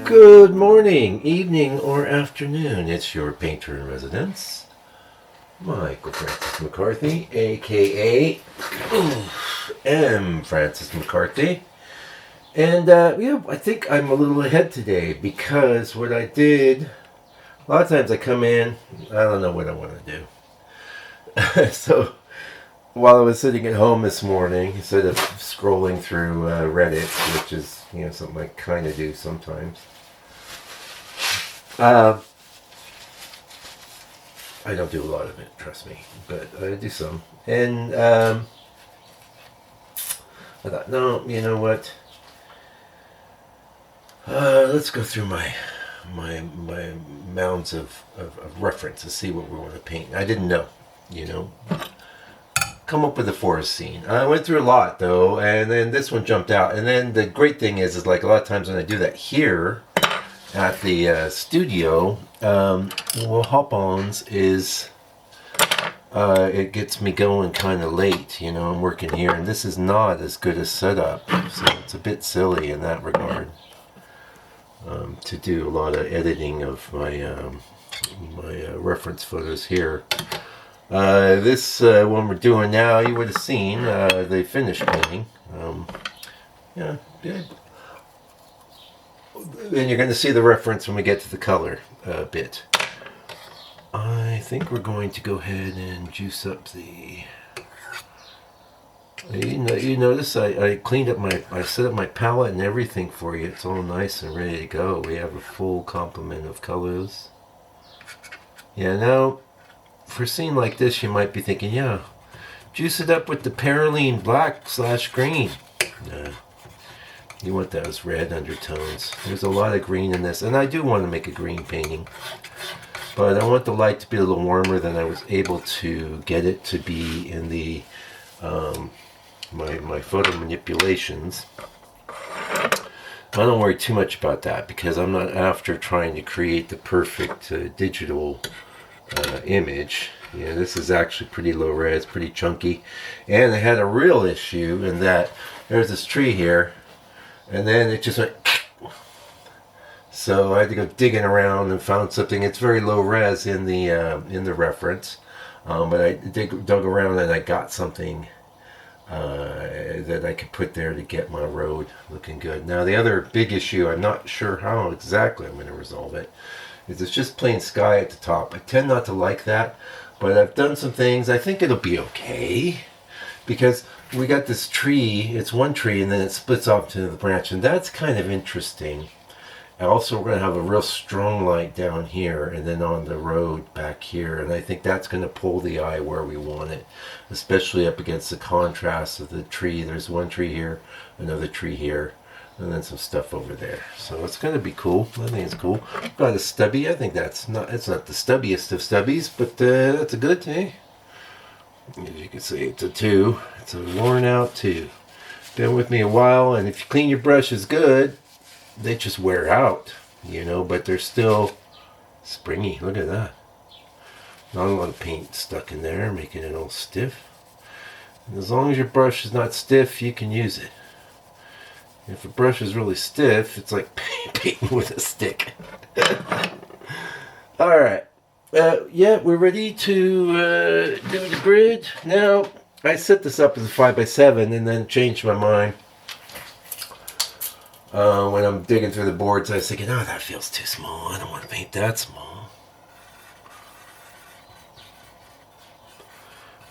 Good morning, evening, or afternoon. It's your painter in residence, Michael Francis McCarthy, aka M. Francis McCarthy. And I think I'm a little ahead today because what I did, a lot of times I come in, I don't know what I want to do. So while I was sitting at home this morning, instead of scrolling through Reddit, which is something I kind of do sometimes, I don't do a lot of it, trust me, but I do some. And I thought, no, you know what? Let's go through my mounds of reference to see what we want to paint. I didn't know, come up with a forest scene. I went through a lot though, and then this one jumped out. And then the great thing is like a lot of times when I do that here at the studio, hop-ons is it gets me going kind of late. I'm working here, and this is not as good a setup, so it's a bit silly in that regard to do a lot of editing of my reference photos here. This one we're doing now, you would have seen the finished painting. Yeah. And you're going to see the reference when we get to the color bit. I think we're going to go ahead and juice up the... You notice I cleaned up I set up my palette and everything for you. It's all nice and ready to go. We have a full complement of colors. Yeah, now, for a scene like this, you might be thinking, yeah, juice it up with the Paraline black/green. Nah. You want those red undertones. There's a lot of green in this, and I do want to make a green painting, but I want the light to be a little warmer than I was able to get it to be in the my photo manipulations. I don't worry too much about that because I'm not after trying to create the perfect digital image. This is actually pretty low res, pretty chunky, and I had a real issue in that there's this tree here. And then it just went, so I had to go digging around and found something. It's very low res in the reference, but I dug around and I got something that I could put there to get my road looking good. Now the other big issue, I'm not sure how exactly I'm going to resolve it, is it's just plain sky at the top. I tend not to like that, but I've done some things. I think it'll be okay because we got this tree, it's one tree, and then it splits off to the branch, and that's kind of interesting. And also, we're going to have a real strong light down here, and then on the road back here, and I think that's going to pull the eye where we want it, especially up against the contrast of the tree. There's one tree here, another tree here, and then some stuff over there. So it's going to be cool. I think it's cool. Got a stubby. I think it's not the stubbiest of stubbies, but that's a good thing. As you can see, it's a 2. It's a worn out 2. Been with me a while, and if you clean your brushes good, they just wear out, but they're still springy. Look at that. Not a lot of paint stuck in there, making it all stiff. And as long as your brush is not stiff, you can use it. If a brush is really stiff, it's like painting with a stick. Alright. We're ready to do the grid. Now, I set this up as a 5x7 and then changed my mind. When I'm digging through the boards, I was thinking, oh, that feels too small. I don't want to paint that small.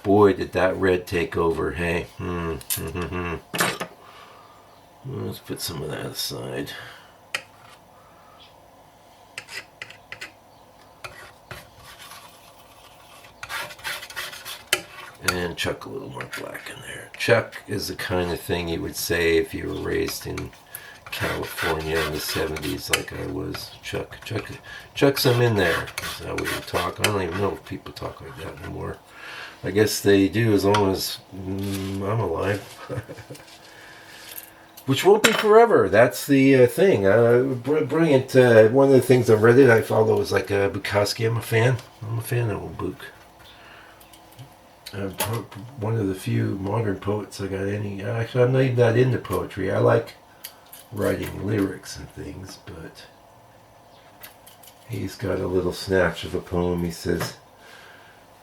Boy, did that red take over, hey? Let's put some of that aside. And chuck a little more black in there. Chuck is the kind of thing you would say if you were raised in California in the 70s like I was. Chuck some in there. Is that what you talk? I don't even know if people talk like that anymore. I guess they do as long as I'm alive. Which won't be forever. That's the thing. Brilliant. One of the things on Reddit I follow is like Bukowski. I'm a fan of old Book. One of the few modern poets I got any. Actually, I'm not even that into poetry. I like writing lyrics and things, but He's got a little snatch of a poem. He says,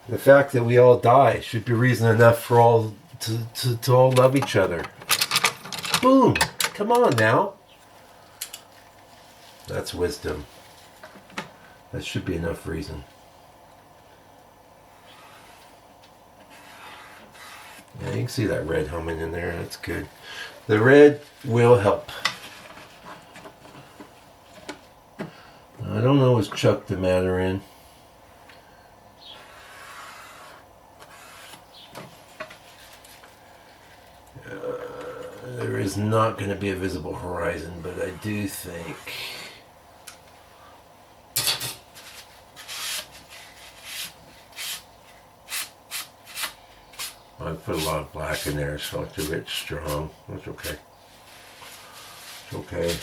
"The fact that we all die should be reason enough for all to all love each other." Boom! Come on now. That's wisdom. That should be enough reason. Yeah, you can see that red humming in there. That's good. The red will help. I don't know, is Chuck the Mandarin? There is not going to be a visible horizon, but I do think I put a lot of black in there, so it's a bit strong. That's okay. It's okay.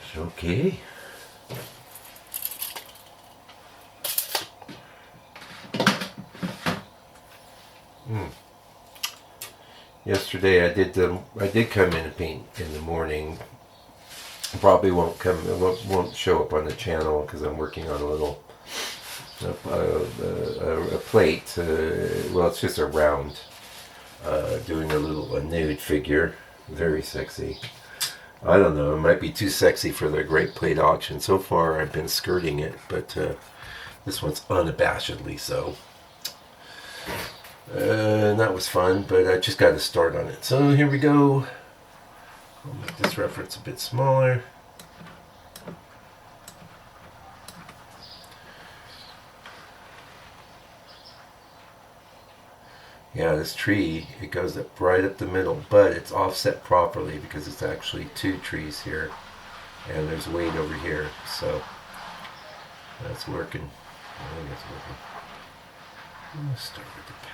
It's okay. Yesterday I did come in and paint in the morning. Probably won't show up on the channel because I'm working on a little a plate. Well, it's just a round. Doing a nude figure, very sexy. I don't know, it might be too sexy for the Great Plate auction. So far I've been skirting it, but this one's unabashedly so. And that was fun, but I just got to start on it. So here we go. I'll make this reference a bit smaller. Yeah, this tree, it goes up right up the middle, but it's offset properly because it's actually two trees here, and there's weight over here, so that's working. I think it's working. I'm going to start with the path.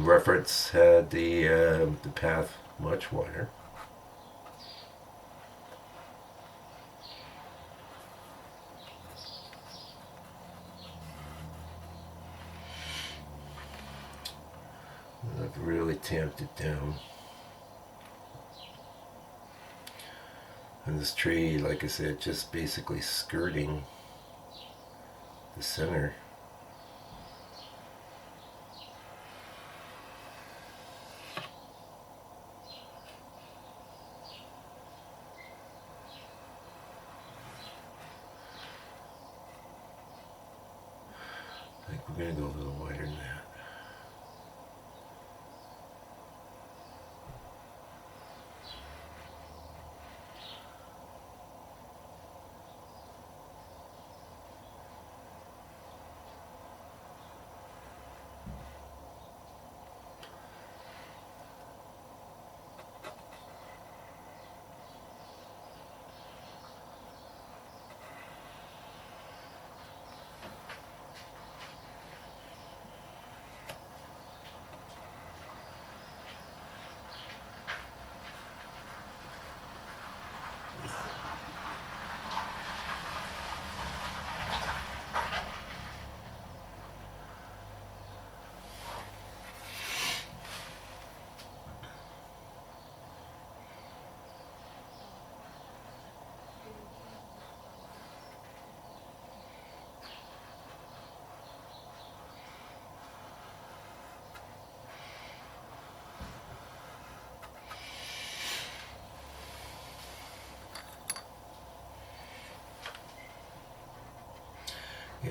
Reference had the path much wider. I've really tamped it down. And this tree, like I said, just basically skirting the center. I think we're going to go a little wider than that.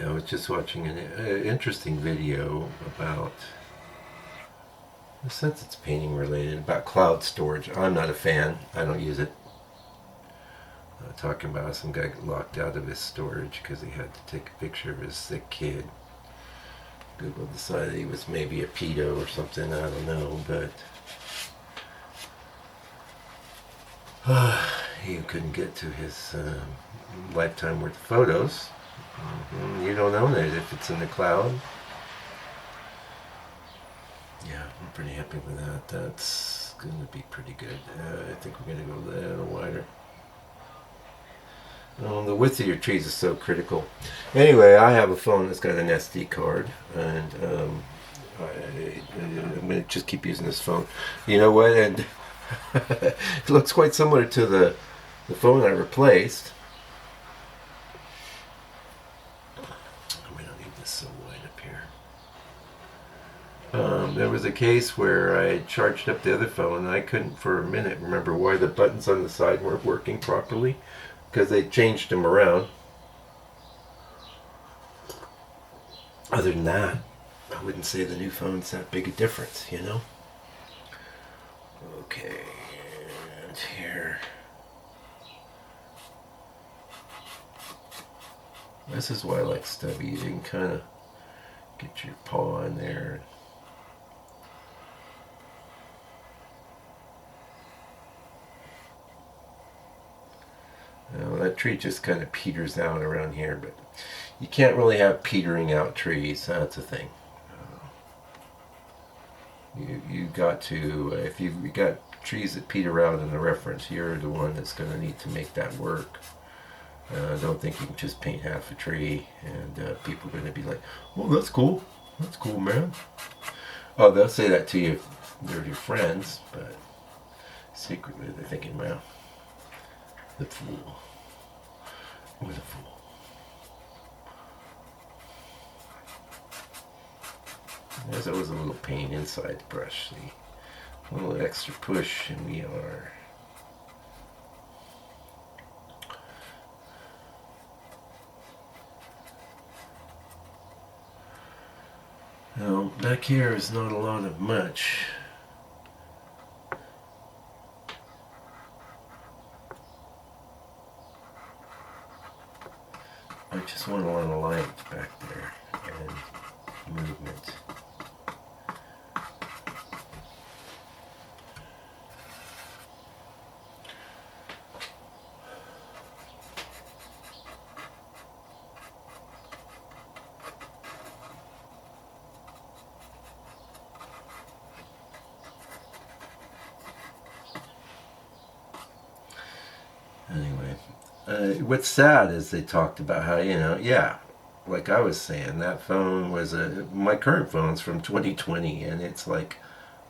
I was just watching an interesting video about, in a sense it's painting related, about cloud storage. I'm not a fan. I don't use it. Talking about some guy got locked out of his storage because he had to take a picture of his sick kid. Google decided he was maybe a pedo or something. I don't know, but he couldn't get to his lifetime worth of photos. You don't own it if it's in the cloud. Yeah, I'm pretty happy with that. That's going to be pretty good. I think we're going to go a little wider. The width of your trees is so critical. Anyway, I have a phone that's got an SD card, and I'm going to just keep using this phone. You know what? And it looks quite similar to the phone I replaced. We don't need this so wide up here. There was a case where I charged up the other phone, and I couldn't for a minute remember why the buttons on the side weren't working properly, because they changed them around. Other than that, I wouldn't say the new phone's that big a difference, you know? Okay, and here. This is why I like stubby. You can kind of get your paw in there. Now, that tree just kind of peters out around here, but you can't really have petering out trees. That's a thing. You got to, if you've got trees that peter out in the reference, you're the one that's going to need to make that work. I don't think you can just paint half a tree and people are going to be like, "Oh, that's cool. That's cool, man." Oh, they'll say that to you if they're your friends, but secretly they're thinking, "Well, the fool. What a fool." There's always a little pain inside the brush. See, a little extra push, and we are. Now, back here is not a lot of much. I just want a lot of light back there and movement. Anyway, what's sad is they talked about how, yeah, like I was saying, that phone was my current phone's from 2020, and it's like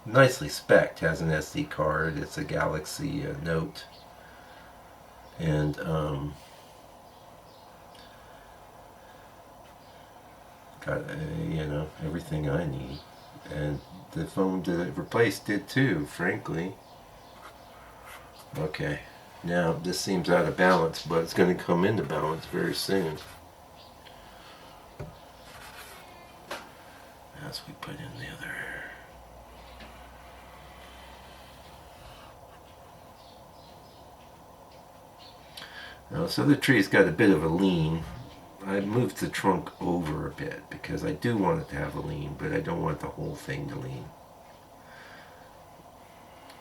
nicely spec'd, has an SD card, it's a Galaxy Note, and got everything I need, and the phone that it replaced did too, frankly. Okay. Now, this seems out of balance, but it's going to come into balance very soon. As we put in the other. Now, this other tree's got a bit of a lean. I moved the trunk over a bit because I do want it to have a lean, but I don't want the whole thing to lean.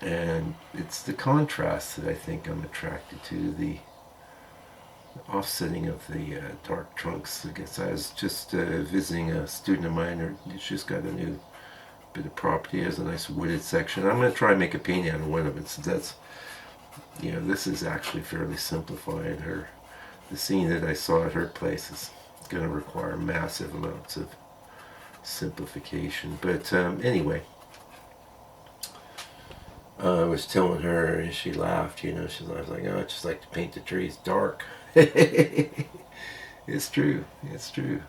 And it's the contrast that I think I'm attracted to, the offsetting of the dark trunks. I guess I was just visiting a student of mine who's just got a new bit of property. It has a nice wooded section. I'm going to try and make a painting out of one of it. So that's, this is actually fairly simplified. The scene that I saw at her place is going to require massive amounts of simplification. But anyway, I was telling her, and she laughed, I was like, "Oh, I just like to paint the trees dark." It's true. It's true.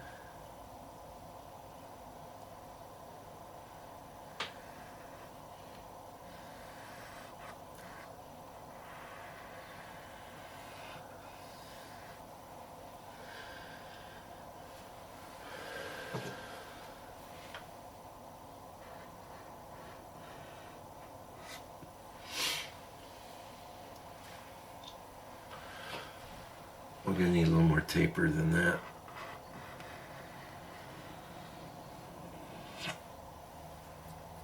We're going to need a little more taper than that.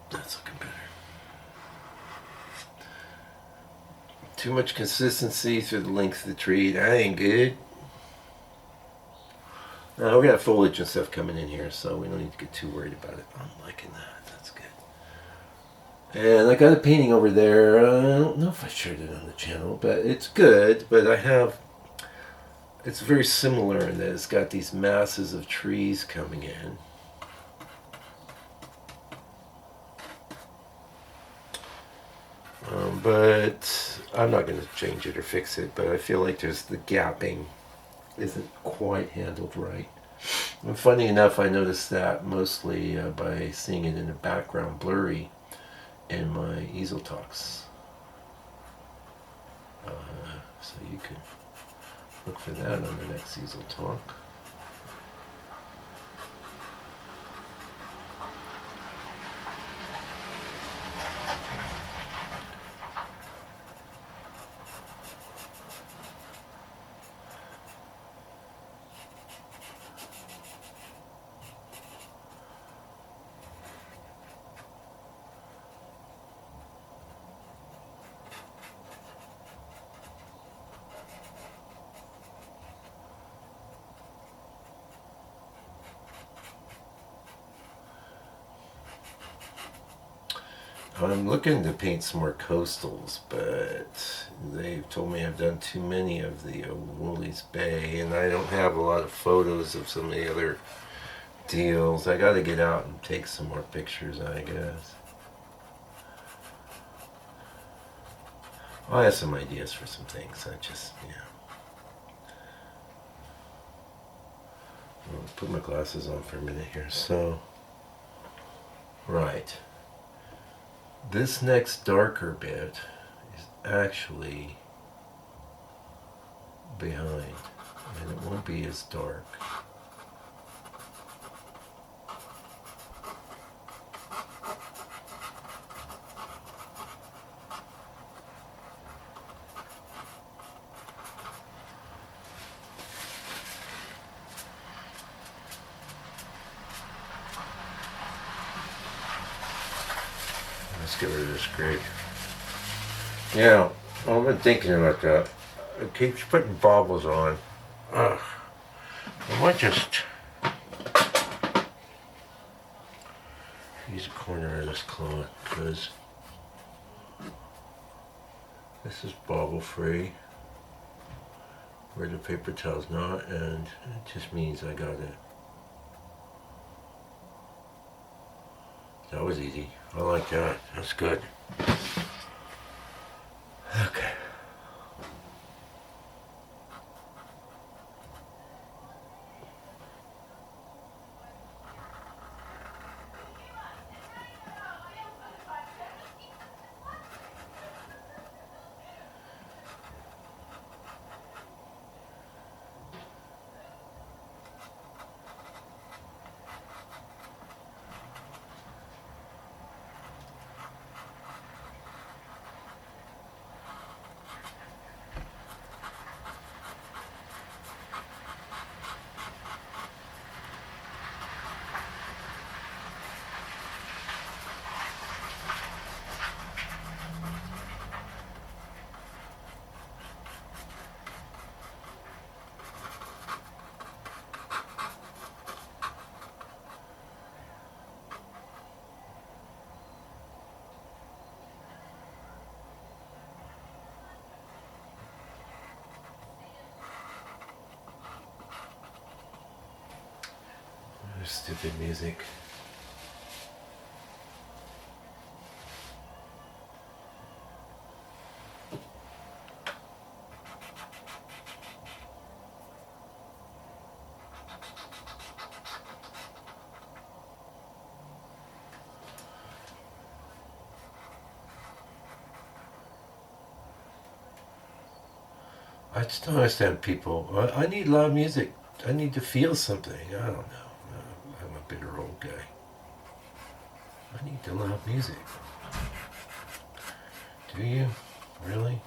That's looking better. Too much consistency through the length of the tree. That ain't good. Now we got foliage and stuff coming in here, so we don't need to get too worried about it. I'm liking that. That's good. And I got a painting over there. I don't know if I shared it on the channel, but it's good. But it's very similar in that it's got these masses of trees coming in. But I'm not going to change it or fix it. But I feel like there's the gapping isn't quite handled right. And funny enough, I noticed that mostly by seeing it in the background blurry in my easel talks. So you can look for that on the next easel talk. I'm looking to paint some more coastals, but they've told me I've done too many of the Woolies Bay, and I don't have a lot of photos of some of the other deals. I got to get out and take some more pictures, I guess. I have some ideas for some things. I'll put my glasses on for a minute here. So, right. This next darker bit is actually behind, and it won't be as dark. Let's get rid of this gray. Yeah, I've been thinking about that. It keeps putting baubles on. Ugh. I might just use a corner of this cloth because this is bauble free where the paper towel's not, and it just means I got it. That was easy. I like that. That's good. Okay. Stupid music. I just don't understand people. I need loud music. I need to feel something. I don't know. I'm a bitter old guy. I need the loud music. Do you? Really?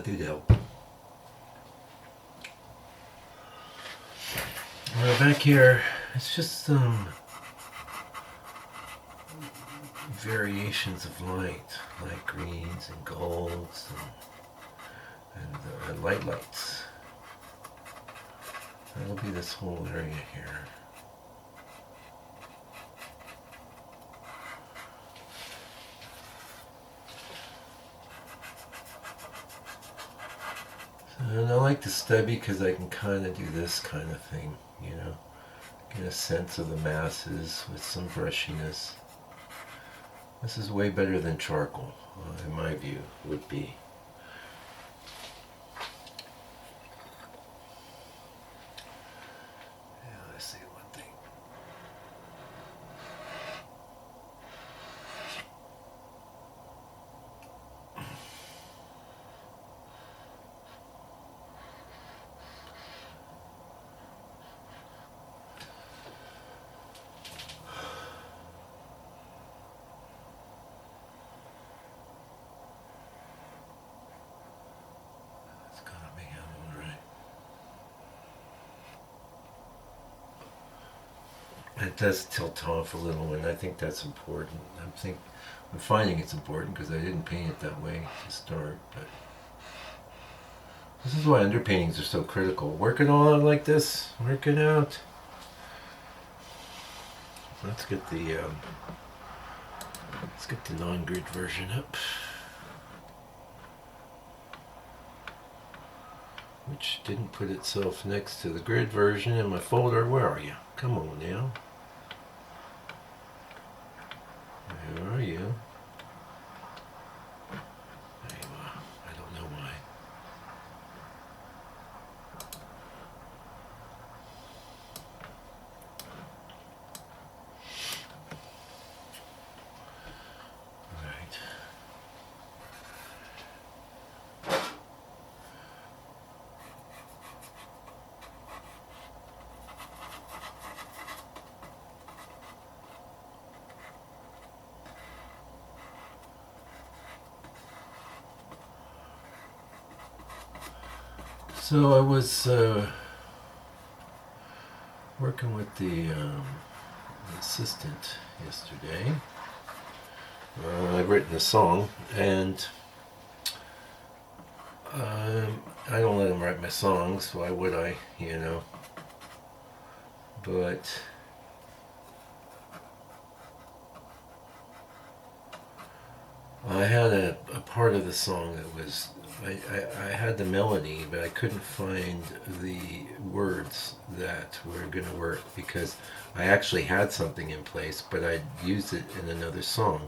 did help. Well, back here, it's just some variations of light, light greens and golds and light lights. That'll be this whole area here. And I like the stubby because I can kind of do this kind of thing, you know, get a sense of the masses with some brushiness. This is way better than charcoal, in my view, would be. Yeah, let's see one thing. It does tilt off a little, and I think that's important. I'm finding it's important because I didn't paint it that way to start. But this is why underpaintings are so critical. Work it all out like this. Work it out. Let's get the non-grid version up, which didn't put itself next to the grid version in my folder. Where are you? Come on now. Where are you? There you are. I don't know why. Right. So I was working with the assistant yesterday. I've written a song, and I don't let him write my songs. Why would I? You know. But I had a part of the song that was, I had the melody, but I couldn't find the words that were going to work because I actually had something in place, but I used it in another song.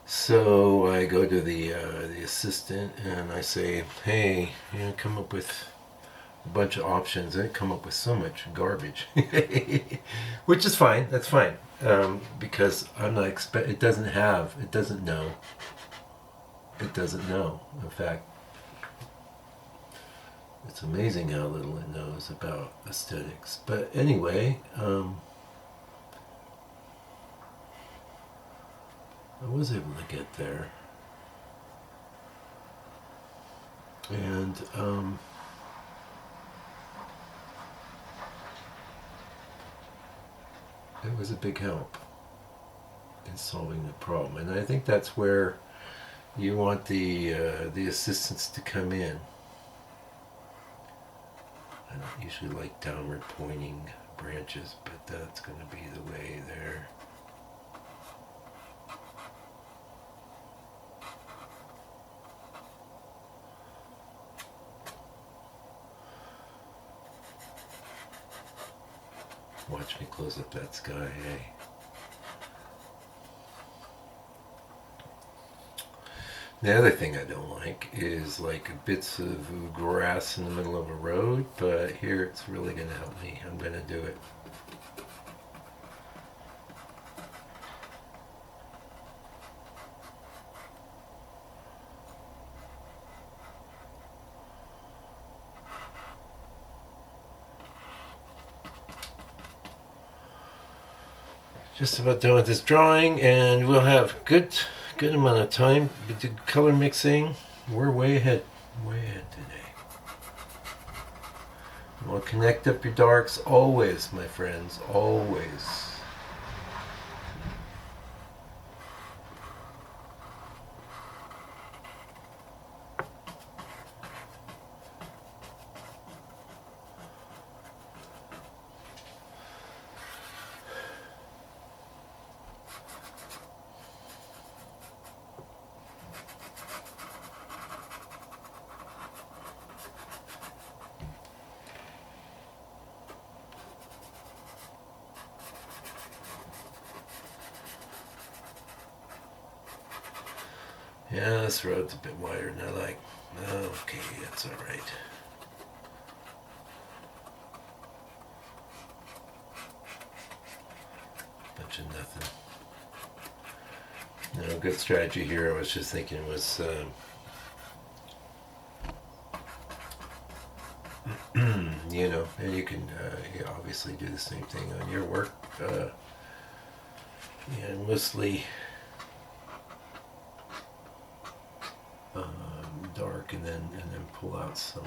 So I go to the assistant and I say, hey, you know, come up with a bunch of options. I come up with so much garbage, which is fine. That's fine. Because I'm not it doesn't know. It doesn't know. In fact, it's amazing how little it knows about aesthetics. But anyway, I was able to get there. And it was a big help in solving the problem, and I think that's where you want the assistants to come in. I don't usually like downward pointing branches, but that's going to be the way there. Watch me close up that sky, hey. The other thing I don't like is like bits of grass in the middle of a road, but here it's really going to help me. I'm going to do it. Just about done with this drawing, and we'll have good amount of time to do color mixing, We're way ahead today. You want to connect up your darks always, my friends, always. Yeah, this road's a bit wider than I like. Okay, that's alright. Bunch of nothing. No, good strategy here. I was just thinking was you know, and you can obviously do the same thing on your work. Mostly dark, and then pull out some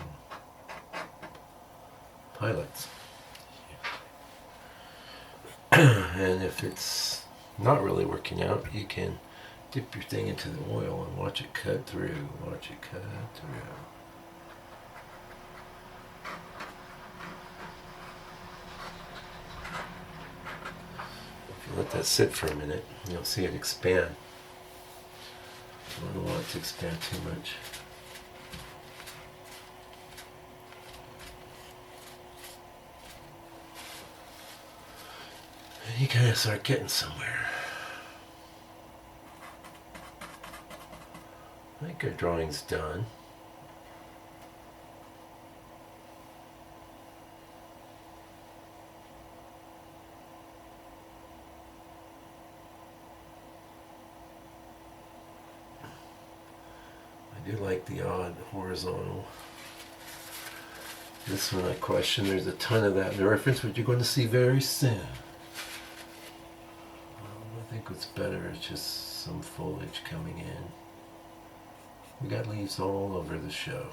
highlights. And if it's not really working out, you can dip your thing into the oil and watch it cut through. Watch it cut through. If you let that sit for a minute, you'll see it expand. You don't want it to expand too much. And you kind of start getting somewhere. I think our drawing's done. I do like the odd horizontal. This one I question. There's a ton of that in the reference, which you're going to see very soon. I think what's better is just some foliage coming in. We got leaves all over the show.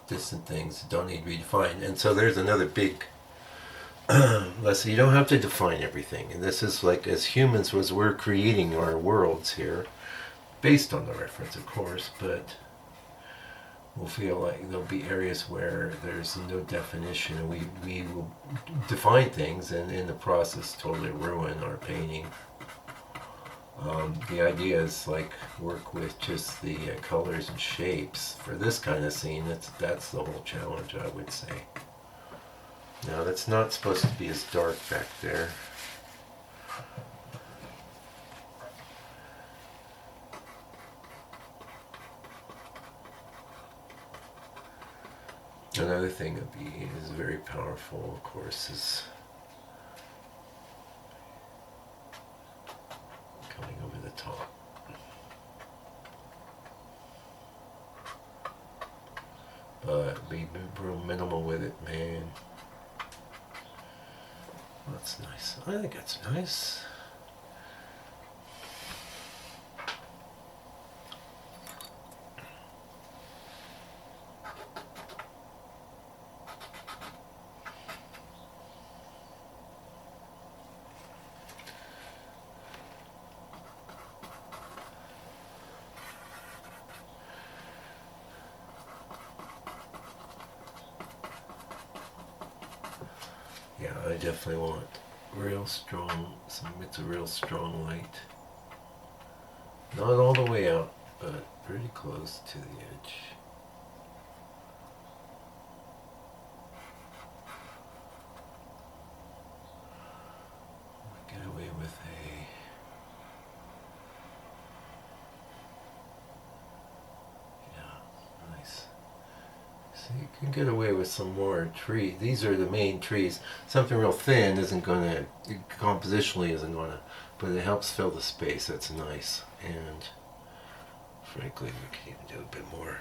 Distant things don't need to be defined. And so there's another big lesson. You don't have to define everything. And this is like, as humans, was we're creating our worlds here based on the reference, of course, but we'll feel like there'll be areas where there's no definition, and we will define things and in the process totally ruin our painting. The idea is like work with just the colors and shapes for this kind of scene. That's the whole challenge, I would say. Now that's not supposed to be as dark back there. Another thing that is very powerful, of course, is coming over the top. But be real minimal with it, man. That's nice. I think that's nice. Yeah, I definitely want real strong, it's a real strong light. Not all the way out, but pretty close to the edge. Get away with nice. So you can get away with some more tree. These are the main trees. Something real thin isn't going to, compositionally isn't going to, but it helps fill the space. That's nice. And frankly, we can even do a bit more.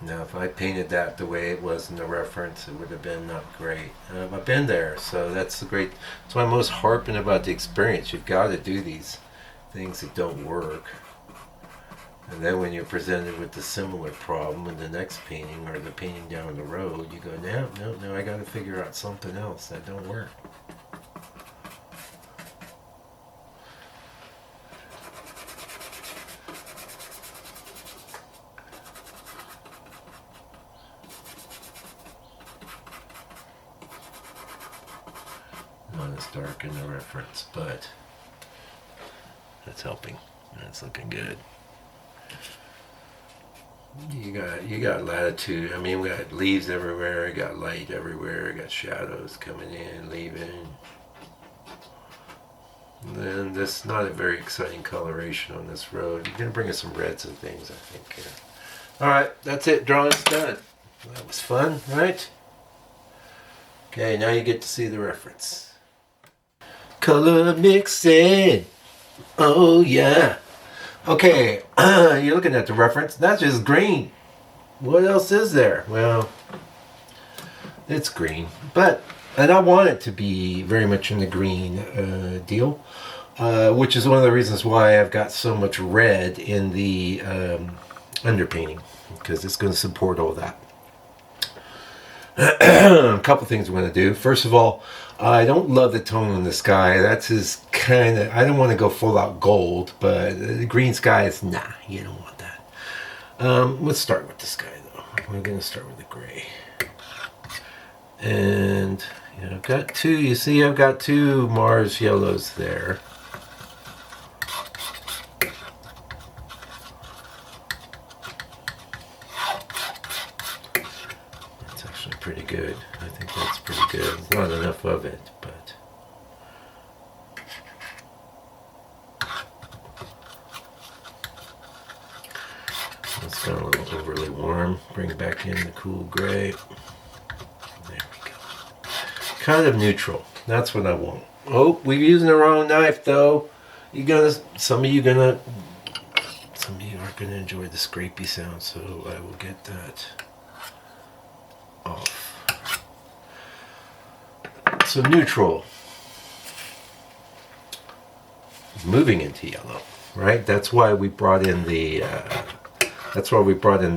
Now, if I painted that the way it was in the reference, it would have been not great. I've been there, so that's the great. That's why I'm most harping about the experience. You've got to do these things that don't work, and then when you're presented with the similar problem in the next painting or the painting down the road, you go, no, I got to figure out something else that don't work. Not as dark in the reference, but that's helping. That's looking good. You got latitude. I mean, we got leaves everywhere. We got light everywhere. We got shadows coming in, leaving. And then this not a very exciting coloration on this road. You're gonna bring us some reds and things, I think. All right, that's it. Drawing's done. That was fun, right? Okay, now you get to see the reference. Color mixing. Oh yeah. Okay, you're looking at the reference. That's just green. What else is there? Well, it's green, and I want it to be very much in the green deal, which is one of the reasons why I've got so much red in the underpainting, because it's going to support all that. A couple things we're going to do. First of all, I don't love the tone in the sky. That's his kind of, I don't want to go full out gold, but the green sky is, nah, you don't want that. Let's start with the sky though. We're going to start with the gray. And I've got two, you see I've got two Mars yellows there. Pretty good. I think that's pretty good. There's not enough of it, but it's got a little overly warm. Bring back in the cool gray. There we go. Kind of neutral. That's what I want. Oh, we're using the wrong knife though. Some of you are gonna enjoy the scrapey sound, so I will get that off. So neutral, moving into yellow, right? That's why we brought in the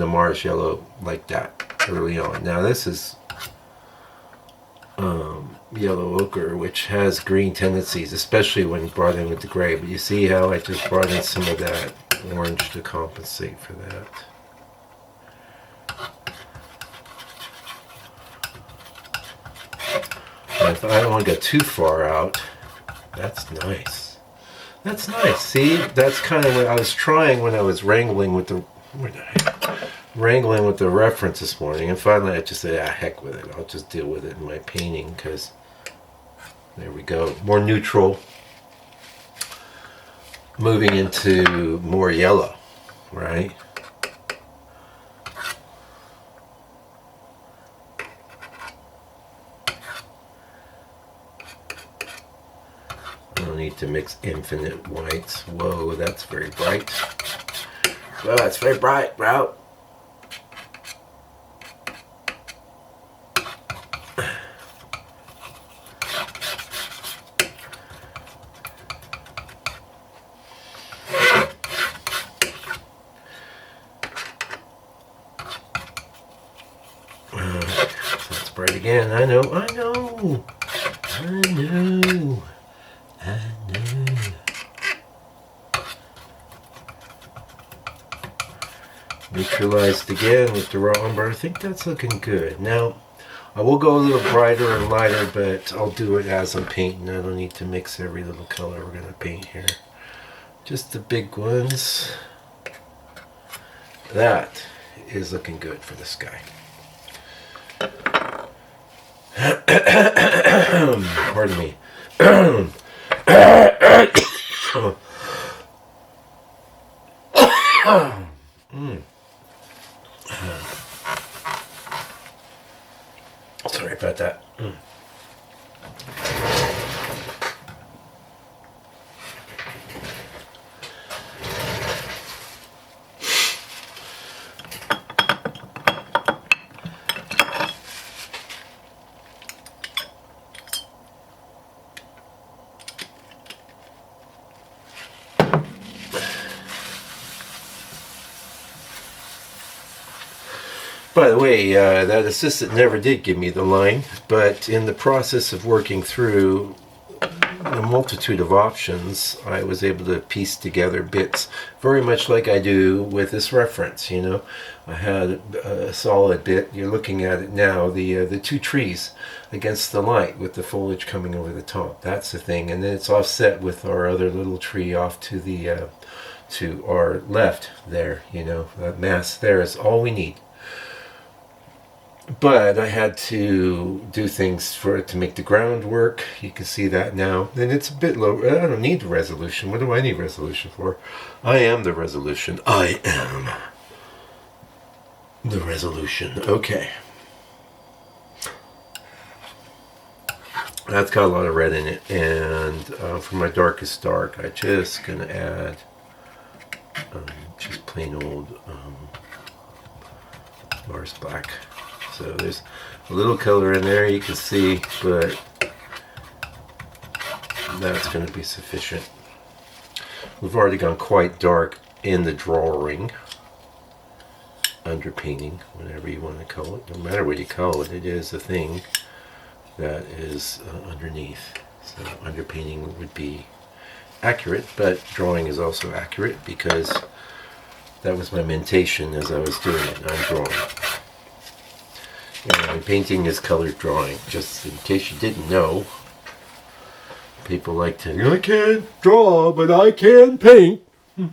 Mars yellow like that early on. Now this is yellow ochre, which has green tendencies, especially when brought in with the gray. But you see how I just brought in some of that orange to compensate for that. If I don't want to go too far out, that's nice. That's nice. See, that's kind of what I was trying when I was wrangling with the reference this morning, and finally I just said, heck with it. I'll just deal with it in my painting, because there we go. More neutral, moving into more yellow, right? Need to mix infinite whites. Whoa, that's very bright. Whoa, that's very bright, bro. bright again. I know. I know. I know. I know. Neutralized again with the raw umber. I think that's looking good. Now, I will go a little brighter and lighter, but I'll do it as I'm painting. I don't need to mix every little color we're going to paint here. Just the big ones. That is looking good for the sky. Pardon me. Sorry about that. By the way, that assistant never did give me the line, but in the process of working through a multitude of options, I was able to piece together bits very much like I do with this reference. You know, I had a solid bit. You're looking at it now, the two trees against the light with the foliage coming over the top. That's the thing, and then it's offset with our other little tree off to the to our left there. You know, that mass there is all we need. But I had to do things for it to make the ground work. You can see that now. And it's a bit low. I don't need the resolution. What do I need resolution for? I am the resolution. I am the resolution. Okay. That's got a lot of red in it. And for my darkest dark, I'm just going to add just plain old Mars Black. So there's a little color in there you can see, but that's going to be sufficient. We've already gone quite dark in the drawing, underpainting, whatever you want to call it. No matter what you call it, it is a thing that is underneath. So underpainting would be accurate, but drawing is also accurate because that was my mentation as I was doing it. I'm drawing. Painting is colored drawing, just in case you didn't know. People like to, I can't draw, but I can paint. Yeah,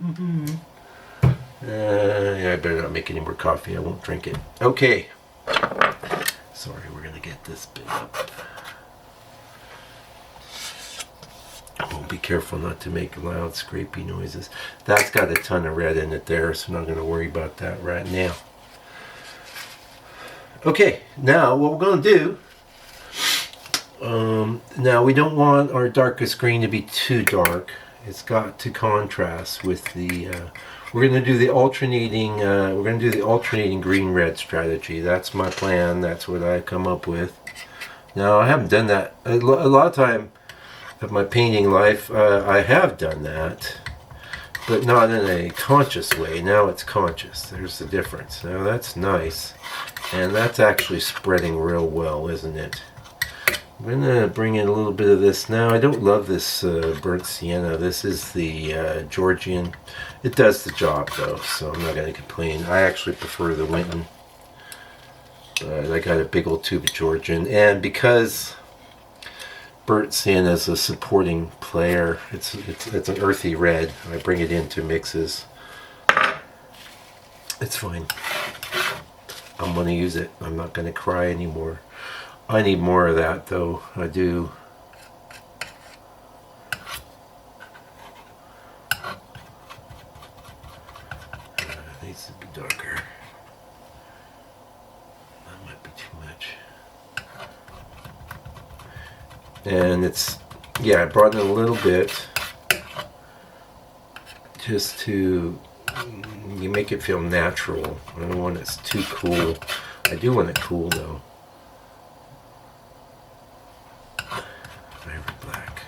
I better not make any more coffee. I won't drink it. Okay. Sorry, we're going to get this bit up. Oh, be careful not to make loud, scrapey noises. That's got a ton of red in it there, so I'm not going to worry about that right now. Okay, now what we're going to do, now we don't want our darkest green to be too dark. It's got to contrast with the, we're going to do the alternating, green-red strategy. That's my plan. That's what I come up with. Now, I haven't done that. A lot of time of my painting life, I have done that, but not in a conscious way. Now it's conscious. There's the difference. Now that's nice. And that's actually spreading real well, isn't it? I'm going to bring in a little bit of this now. I don't love this burnt sienna. This is the Georgian. It does the job, though, so I'm not going to complain. I actually prefer the Winton. But I got a big old tube of Georgian. And because burnt sienna is a supporting player, it's an earthy red. I bring it into mixes. It's fine. I'm going to use it. I'm not going to cry anymore. I need more of that, though. I do. It needs to be darker. That might be too much. And it's, yeah, I brought in a little bit just to, you make it feel natural. I don't want it too cool. I do want it cool though. Favorite black.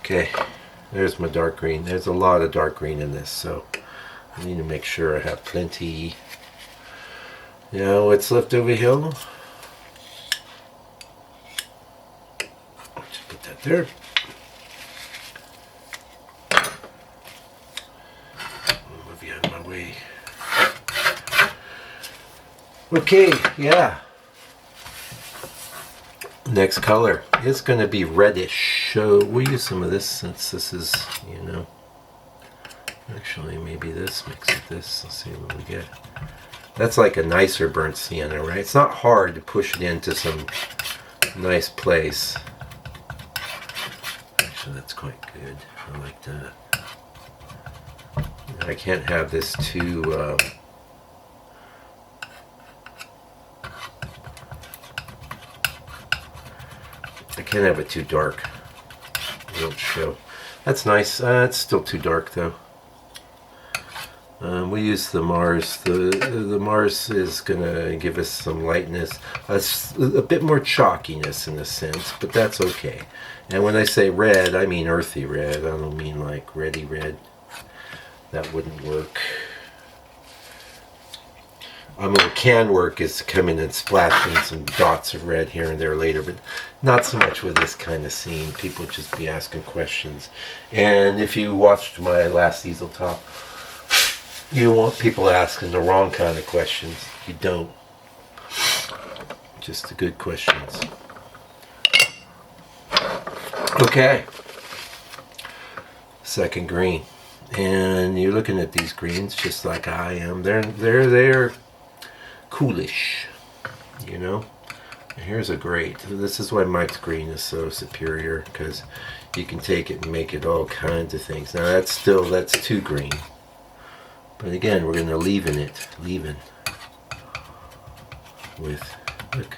Okay, there's my dark green. There's a lot of dark green in this, so I need to make sure I have plenty. Now what's left over here? Just put that there. Move you out of my way. Okay, yeah. Next color is going to be reddish. So we'll use some of this since this is, you know. Actually, maybe this, mix with this. Let's see what we get. That's like a nicer burnt sienna, right? It's not hard to push it into some nice place. Actually, that's quite good. I like that. I can't have this too... I can't have it too dark. It won't show. That's nice. It's still too dark though. We use the Mars. The Mars is going to give us some lightness, a bit more chalkiness in a sense, but that's okay. And when I say red, I mean earthy red. I don't mean like reddy red. That wouldn't work. What can work is to come in and splash in some dots of red here and there later, but not so much with this kind of scene. People just be asking questions. And if you watched my last easel top, you want people asking the wrong kind of questions. You don't. Just the good questions. Okay. Second green. And you're looking at these greens just like I am. They're coolish, you know. And here's a great. This is why Mike's green is so superior, because you can take it and make it all kinds of things. Now that's too green. But again, we're going to leaven with, look,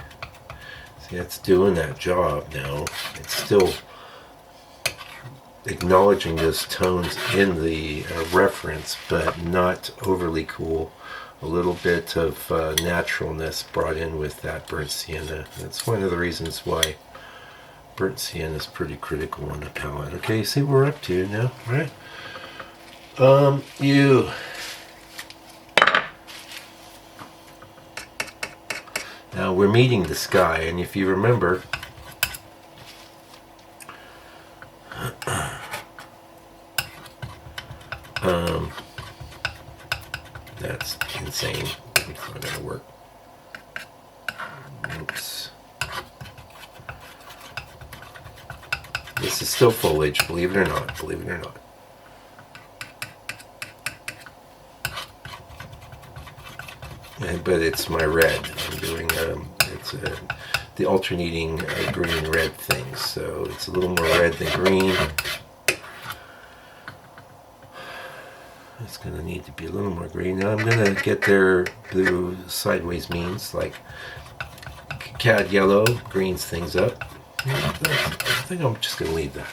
see, that's doing that job now. It's still acknowledging those tones in the reference, but not overly cool. A little bit of naturalness brought in with that burnt sienna. That's one of the reasons why burnt sienna is pretty critical on the palette. Okay, see what we're up to now, right? Now we're meeting the sky, and if you remember, that's insane. It's not gonna work. Oops. This is still foliage, believe it or not. Believe it or not. But it's my red. I'm doing it's the alternating green red thing, so it's a little more red than green. It's going to need to be a little more green. Now I'm going to get their blue sideways means, like cad yellow greens things up. I think I'm just going to leave that.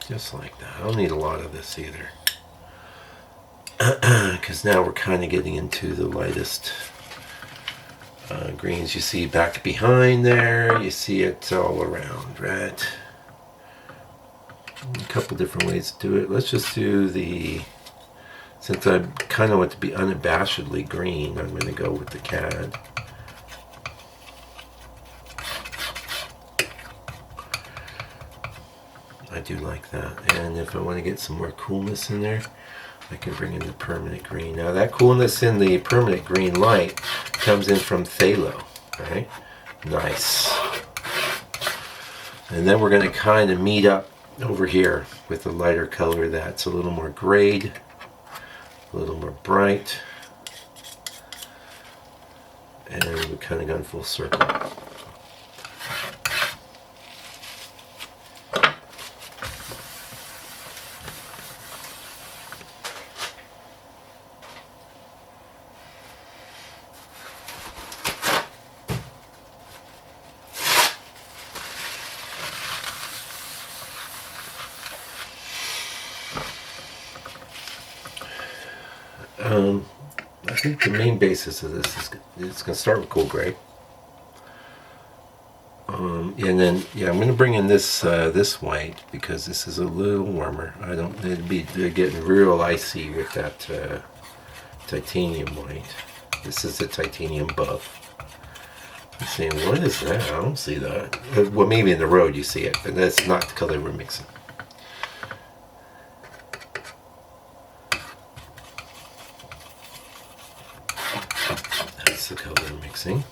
Just like that. I don't need a lot of this either. Because now we're kind of getting into the lightest greens. You see back behind there, you see it all around, right? A couple different ways to do it. Let's just do the, since I kind of want to be unabashedly green, I'm going to go with the cad. I do like that. And if I want to get some more coolness in there, I can bring in the permanent green. Now that coolness in the permanent green light comes in from phthalo, right? Nice. And then we're going to kind of meet up over here with a lighter color that's a little more grayed, a little more bright. And we've kind of gone full circle. I think the main basis of this is it's going to start with cool gray. And then, yeah, I'm going to bring in this this white because this is a little warmer. I don't, it'd be getting real icy with that titanium white. This is a titanium buff. I'm saying, what is that? I don't see that. Well, maybe in the road you see it, but that's not the color we're mixing. That's the color we're mixing.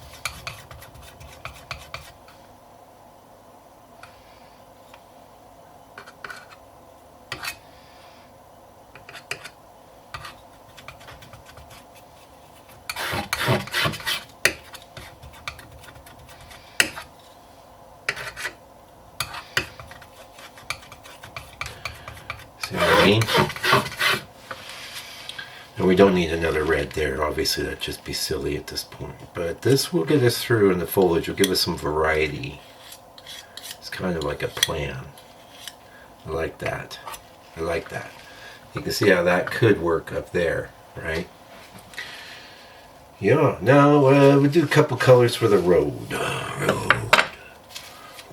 See what I mean? And we don't need another red there. Obviously, that'd just be silly at this point. But this will get us through, and the foliage will give us some variety. It's kind of like a plan. I like that. I like that. You can see how that could work up there, right? Yeah. Now we'll do a couple colors for the road.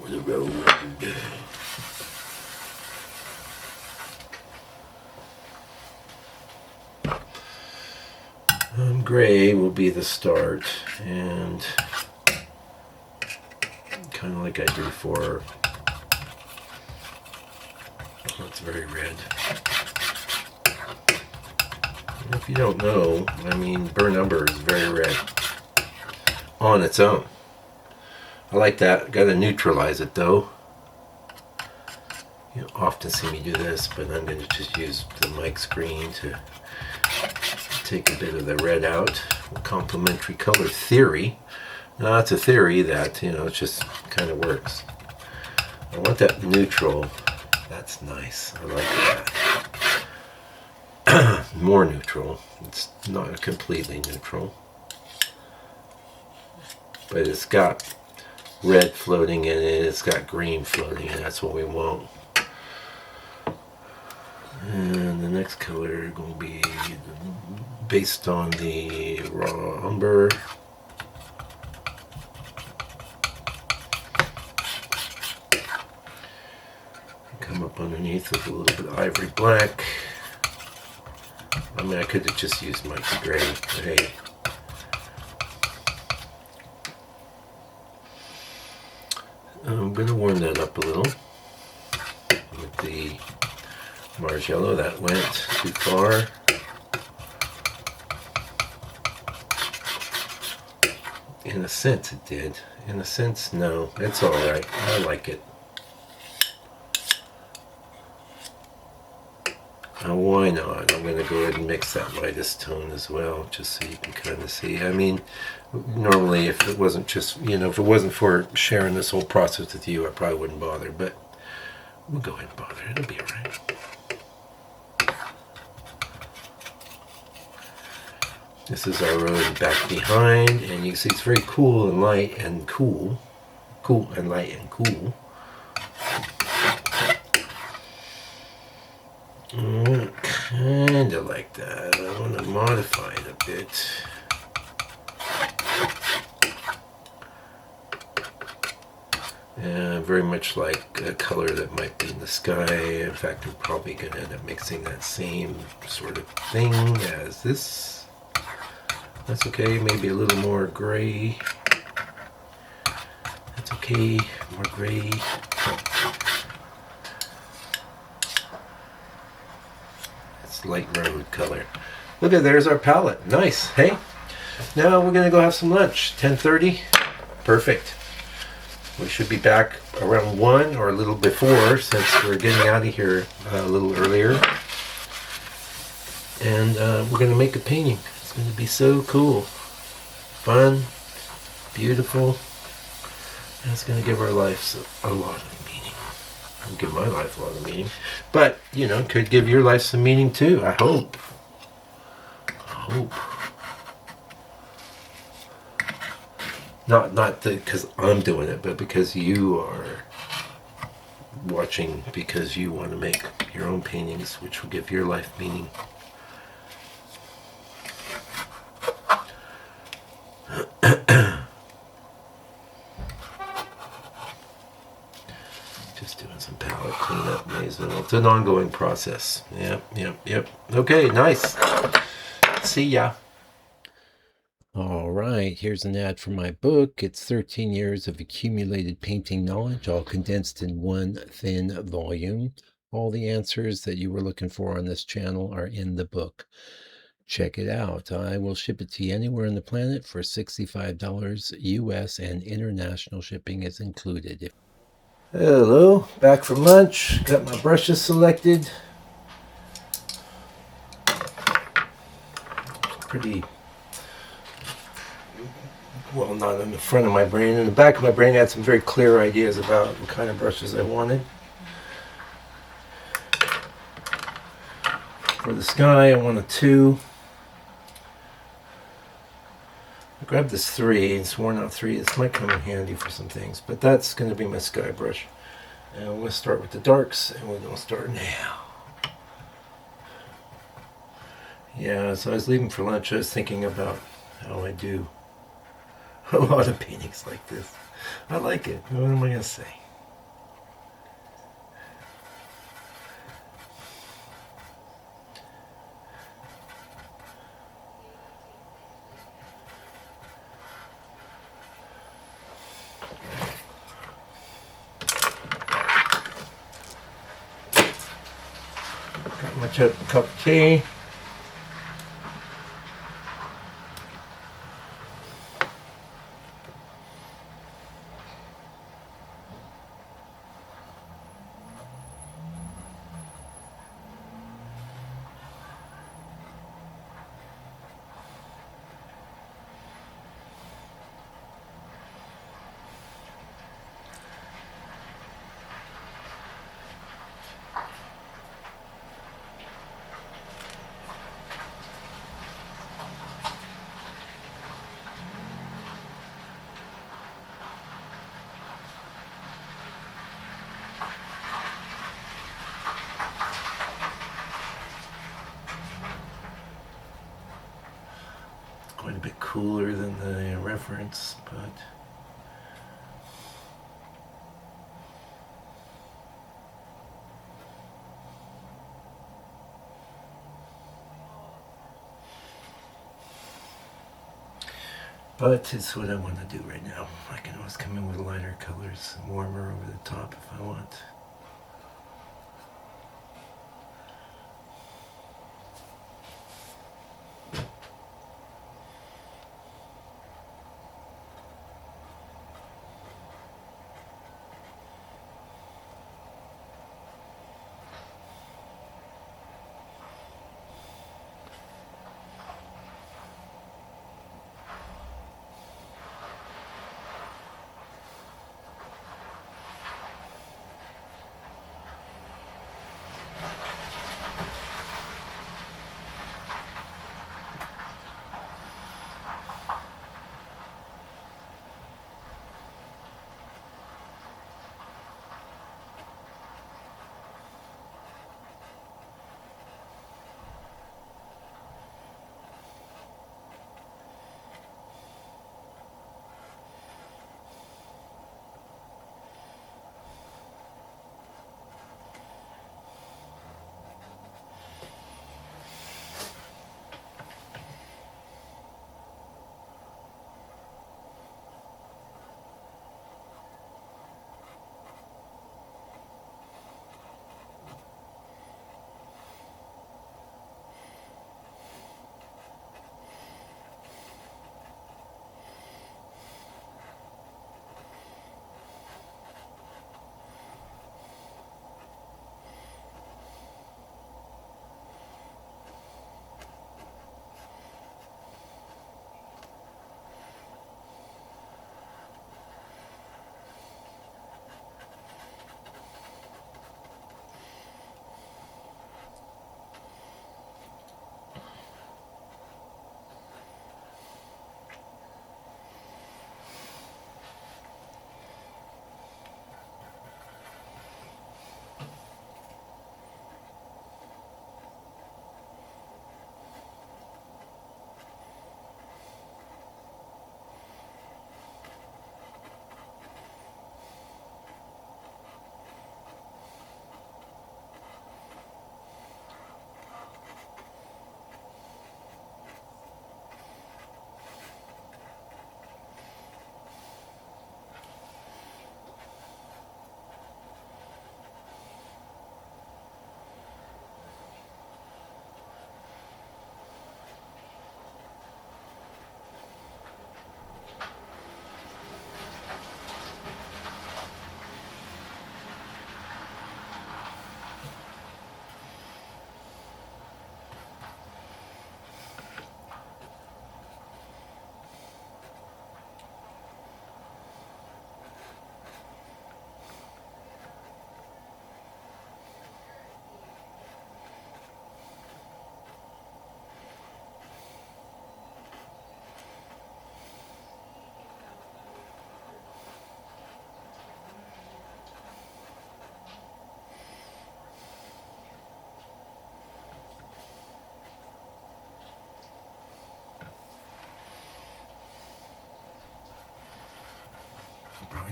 For the road. Gray will be the start, and kind of like I do for, oh, it's very red. And if you don't know, I mean, burnt umber is very red on its own. I like that. Got to neutralize it though. You often see me do this, but I'm going to just use the mic screen to take a bit of the red out. Complementary color theory. Now it's a theory that, you know, it just kind of works. I want that neutral. That's nice. I like that. More neutral. It's not completely neutral, but it's got red floating in it. It's got green floating in it. That's what we want. And the next color going to be based on the raw umber. Come up underneath with a little bit of ivory black. I mean, I could have just used Mike's gray, but hey. I'm going to warm that up a little with the Mars yellow. That went too far. In a sense it did. In a sense, no. It's alright. I like it. Now why not? I'm going to go ahead and mix that lightest tone as well, just so you can kind of see. I mean, normally if it wasn't just, you know, if it wasn't for sharing this whole process with you, I probably wouldn't bother, but we'll go ahead and bother. It'll be alright. This is our road back behind, and you can see it's very cool and light and cool. Cool and light and cool. Kind of like that. I want to modify it a bit. Very much like a color that might be in the sky. In fact, I'm probably going to end up mixing that same sort of thing as this. That's okay, maybe a little more gray. That's okay, more gray. It's light road color. Look at, there's our palette. Nice, hey? Now we're gonna go have some lunch. 10:30, perfect. We should be back around 1 or a little before, since we're getting out of here a little earlier. And we're gonna make a painting. It's going to be so cool, fun, beautiful, and it's going to give our lives a lot of meaning. It'll give my life a lot of meaning, but, you know, could give your life some meaning too, I hope. Not because I'm doing it, but because you are watching, because you want to make your own paintings, which will give your life meaning. Just doing some palette cleanup, Maisel. It's an ongoing process. Yep. Okay, nice. See ya. right, here's an ad for my book. It's 13 years of accumulated painting knowledge, all condensed in one thin volume. All the answers that you were looking for on this channel are in the book. Check it out. I will ship it to you anywhere on the planet for $65 US, and international shipping is included. Hello, back from lunch. Got my brushes selected. Pretty well, not in the front of my brain. In the back of my brain, I had some very clear ideas about what kind of brushes I wanted. For the sky, I want a 2. I grabbed this 3. It's worn out 3. This might come in handy for some things, but that's going to be my sky brush. And we're going to start with the darks, and we're going to start now. Yeah, so I was leaving for lunch. I was thinking about how I do a lot of paintings like this. I like it. What am I going to say? Got my cup of tea. Quite a bit cooler than the reference, but it's what I want to do right now. I can always come in with lighter colors, warmer over the top if I want.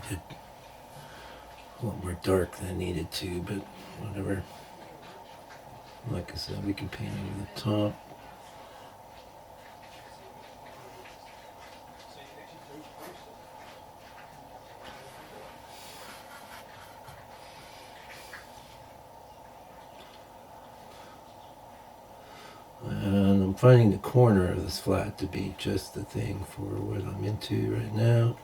did a lot more dark than I needed to, but whatever. Like I said, we can paint over the top. And I'm finding the corner of this flat to be just the thing for what I'm into right now.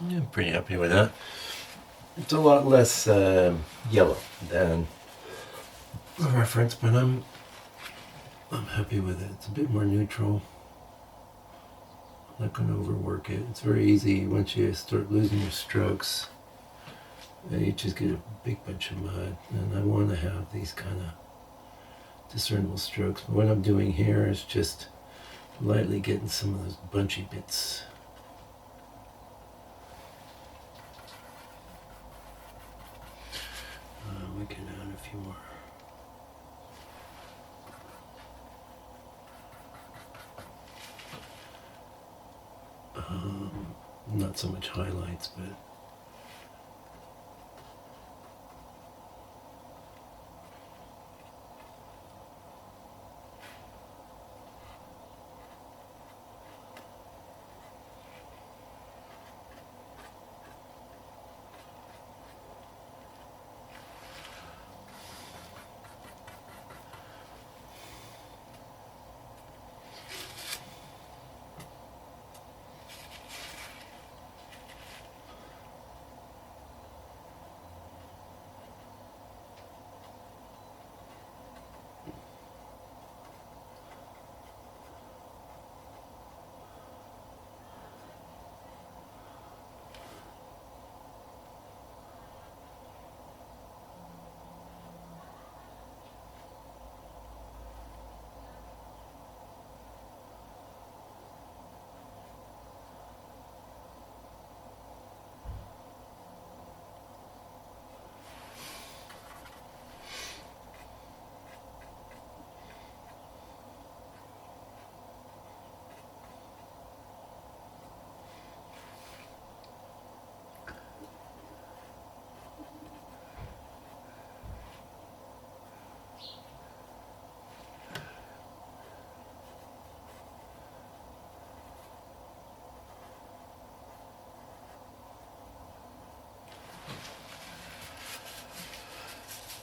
I'm pretty happy with that. It's a lot less yellow than the reference, but I'm happy with it. It's a bit more neutral. I'm not going to overwork it. It's very easy once you start losing your strokes. You just get a big bunch of mud, and I want to have these kind of discernible strokes. But what I'm doing here is just lightly getting some of those bunchy bits. We can add a few more. Not so much highlights, but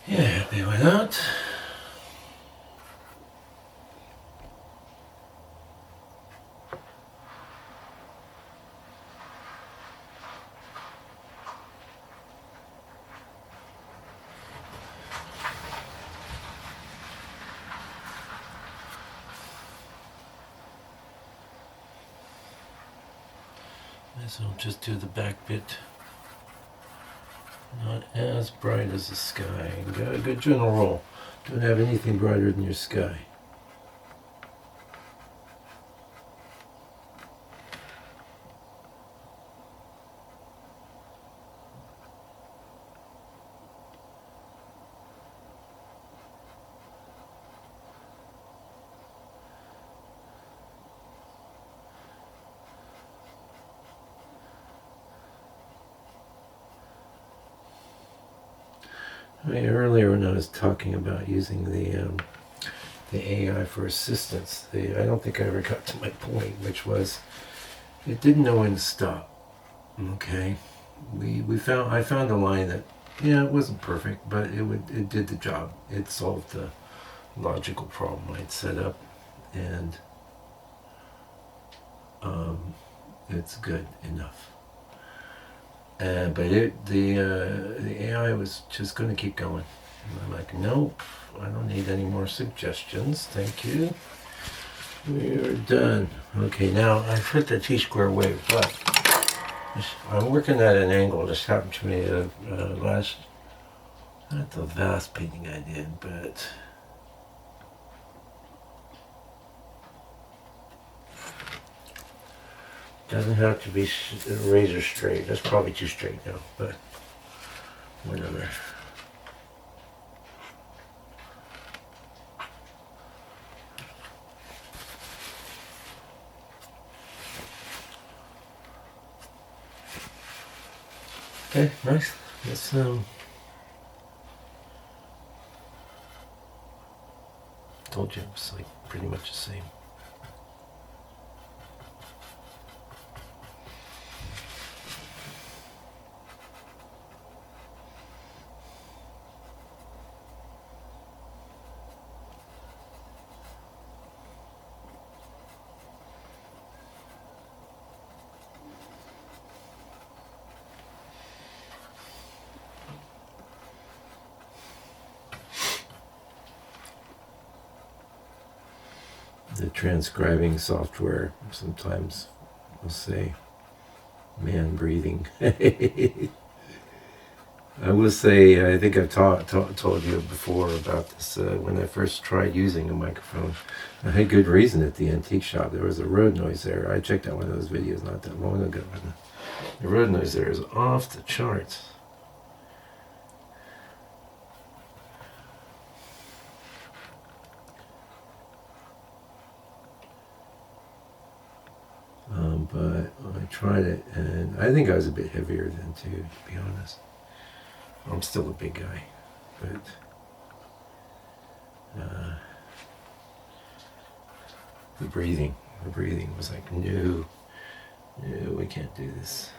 yeah, happy with that. So I'll just do the back bit. Not as bright as the sky. Got a good general rule. Don't have anything brighter than your sky. Earlier when I was talking about using the AI for assistance, I don't think I ever got to my point, which was it didn't know when to stop. Okay, I found a line that, yeah, it wasn't perfect, but it did the job. It solved the logical problem I'd set up, and it's good enough. But the AI was just going to keep going. And I'm like, nope, I don't need any more suggestions. Thank you. We're done. Okay, now I've hit the T-square wave, but I'm working at an angle. This happened to me not the vast painting I did, but doesn't have to be razor straight. That's probably too straight now, but whatever. Okay, nice. Let's told you it was like pretty much the same. the transcribing software sometimes will say man breathing. I will say, I think I've told you before about this. When I first tried using a microphone, I had good reason at the antique shop. There was a road noise there. I checked out one of those videos not that long ago. And the road noise there is off the charts. But I tried it, and I think I was a bit heavier then too, to be honest. I'm still a big guy, but the breathing was like, no, we can't do this.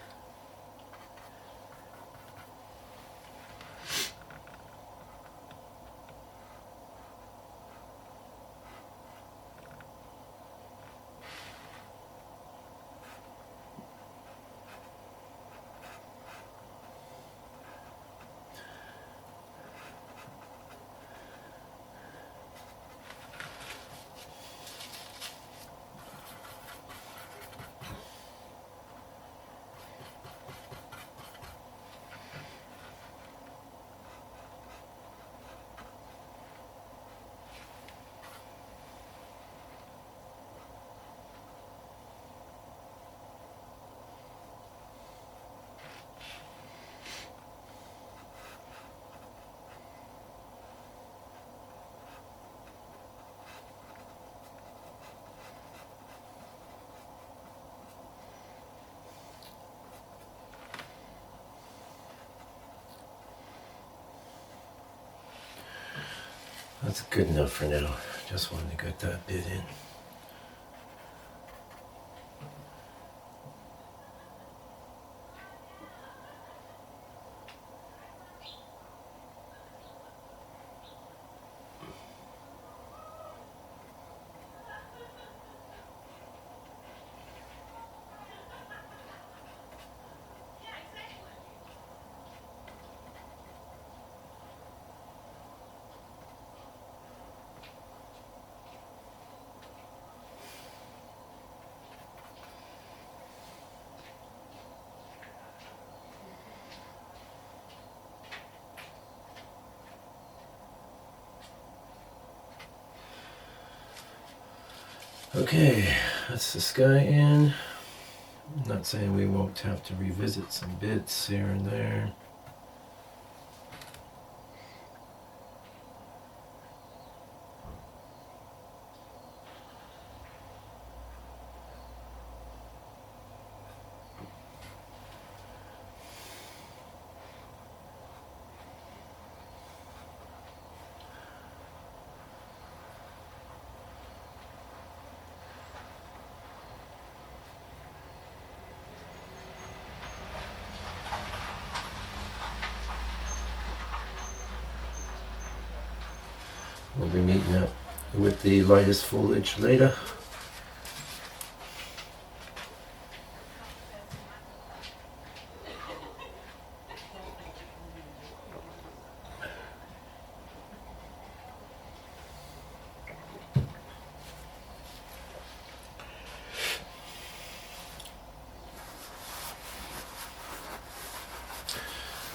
That's good enough for now. Just wanted to get that bit in. Okay, that's this guy in. I'm not saying we won't have to revisit some bits here and there. We'll be meeting up with the lightest foliage later.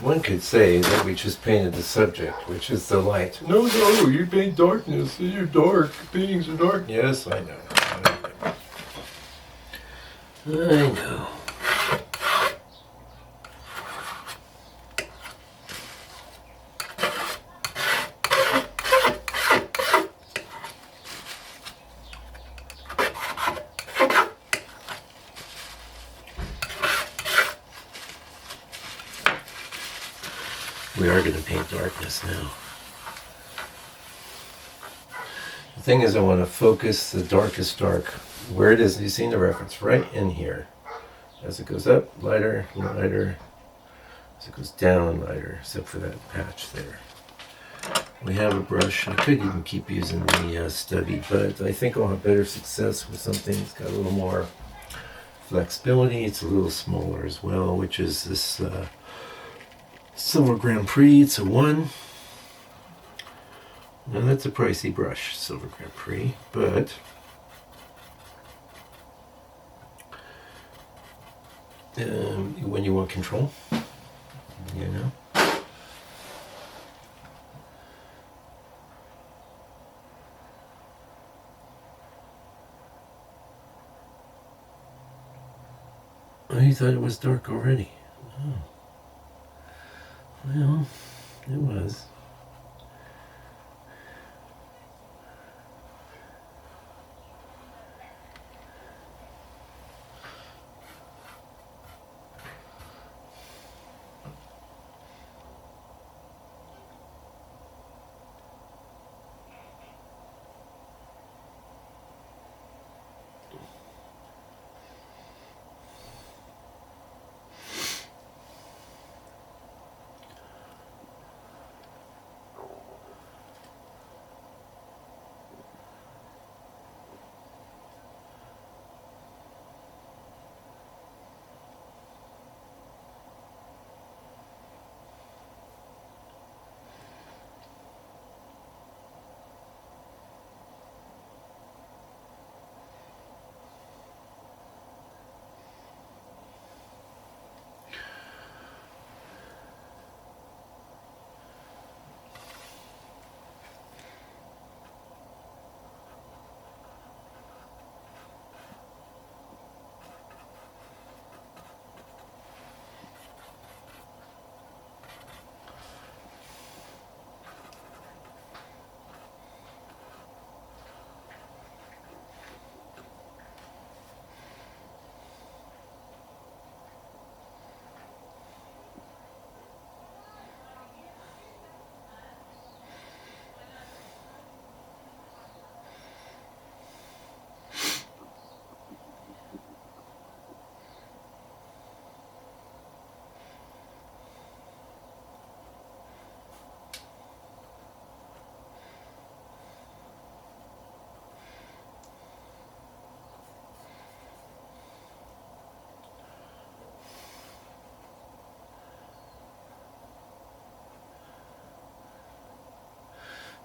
One could say that we just painted the subject, which is the light. No, you paint darkness. You're dark. Paintings are dark. Yes, I know. I know. We are going to paint darkness now. The thing is, I want to focus the darkest dark where it is. You've seen the reference right in here. As it goes up, lighter, lighter. As it goes down, lighter, except for that patch there. We have a brush. I could even keep using the stubby, but I think I'll have better success with something that's got a little more flexibility. It's a little smaller as well, which is this Silver Grand Prix. It's a 1. Now that's a pricey brush, Silver Grand Prix, but when you want control, you know. Oh, you thought it was dark already. Oh. Well, it was.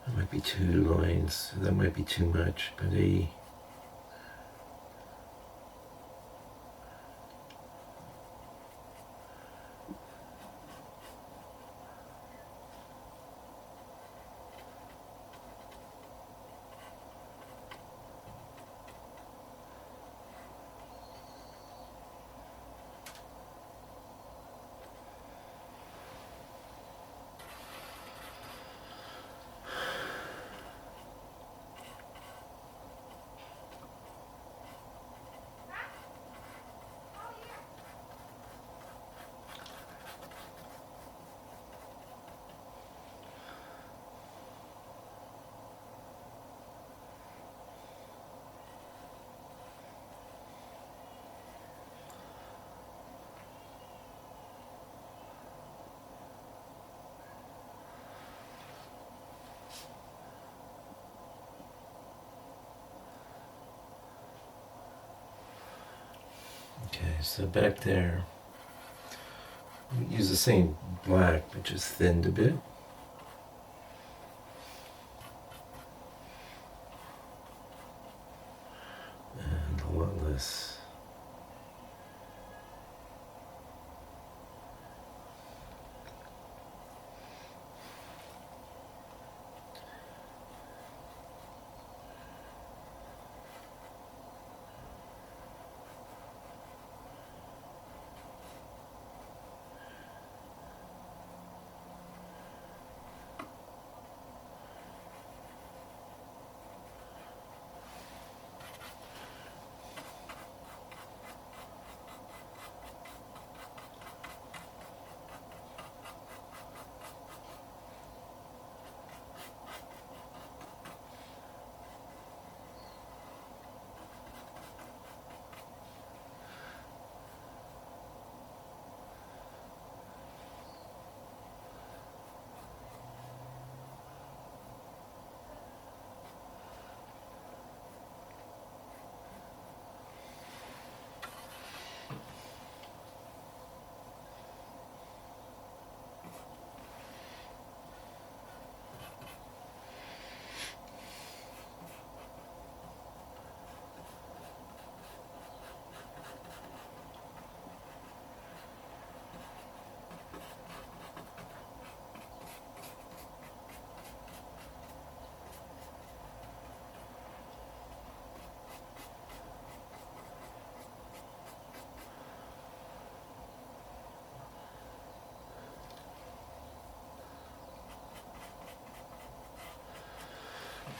That might be 2 lines. That might be too much, but okay, so back there, we use the same black, but just thinned a bit. And a lot less.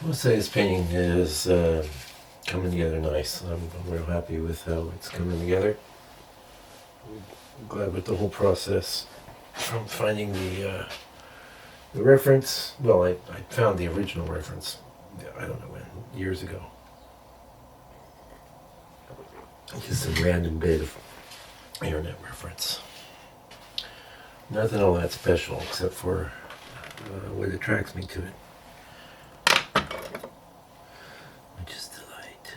I'll say this painting is coming together nice. I'm real happy with how it's coming together. I'm glad with the whole process from finding the reference. Well, I found the original reference, I don't know when, years ago. Just some random bit of internet reference. Nothing all that special except for what attracts me to it. Which is delight.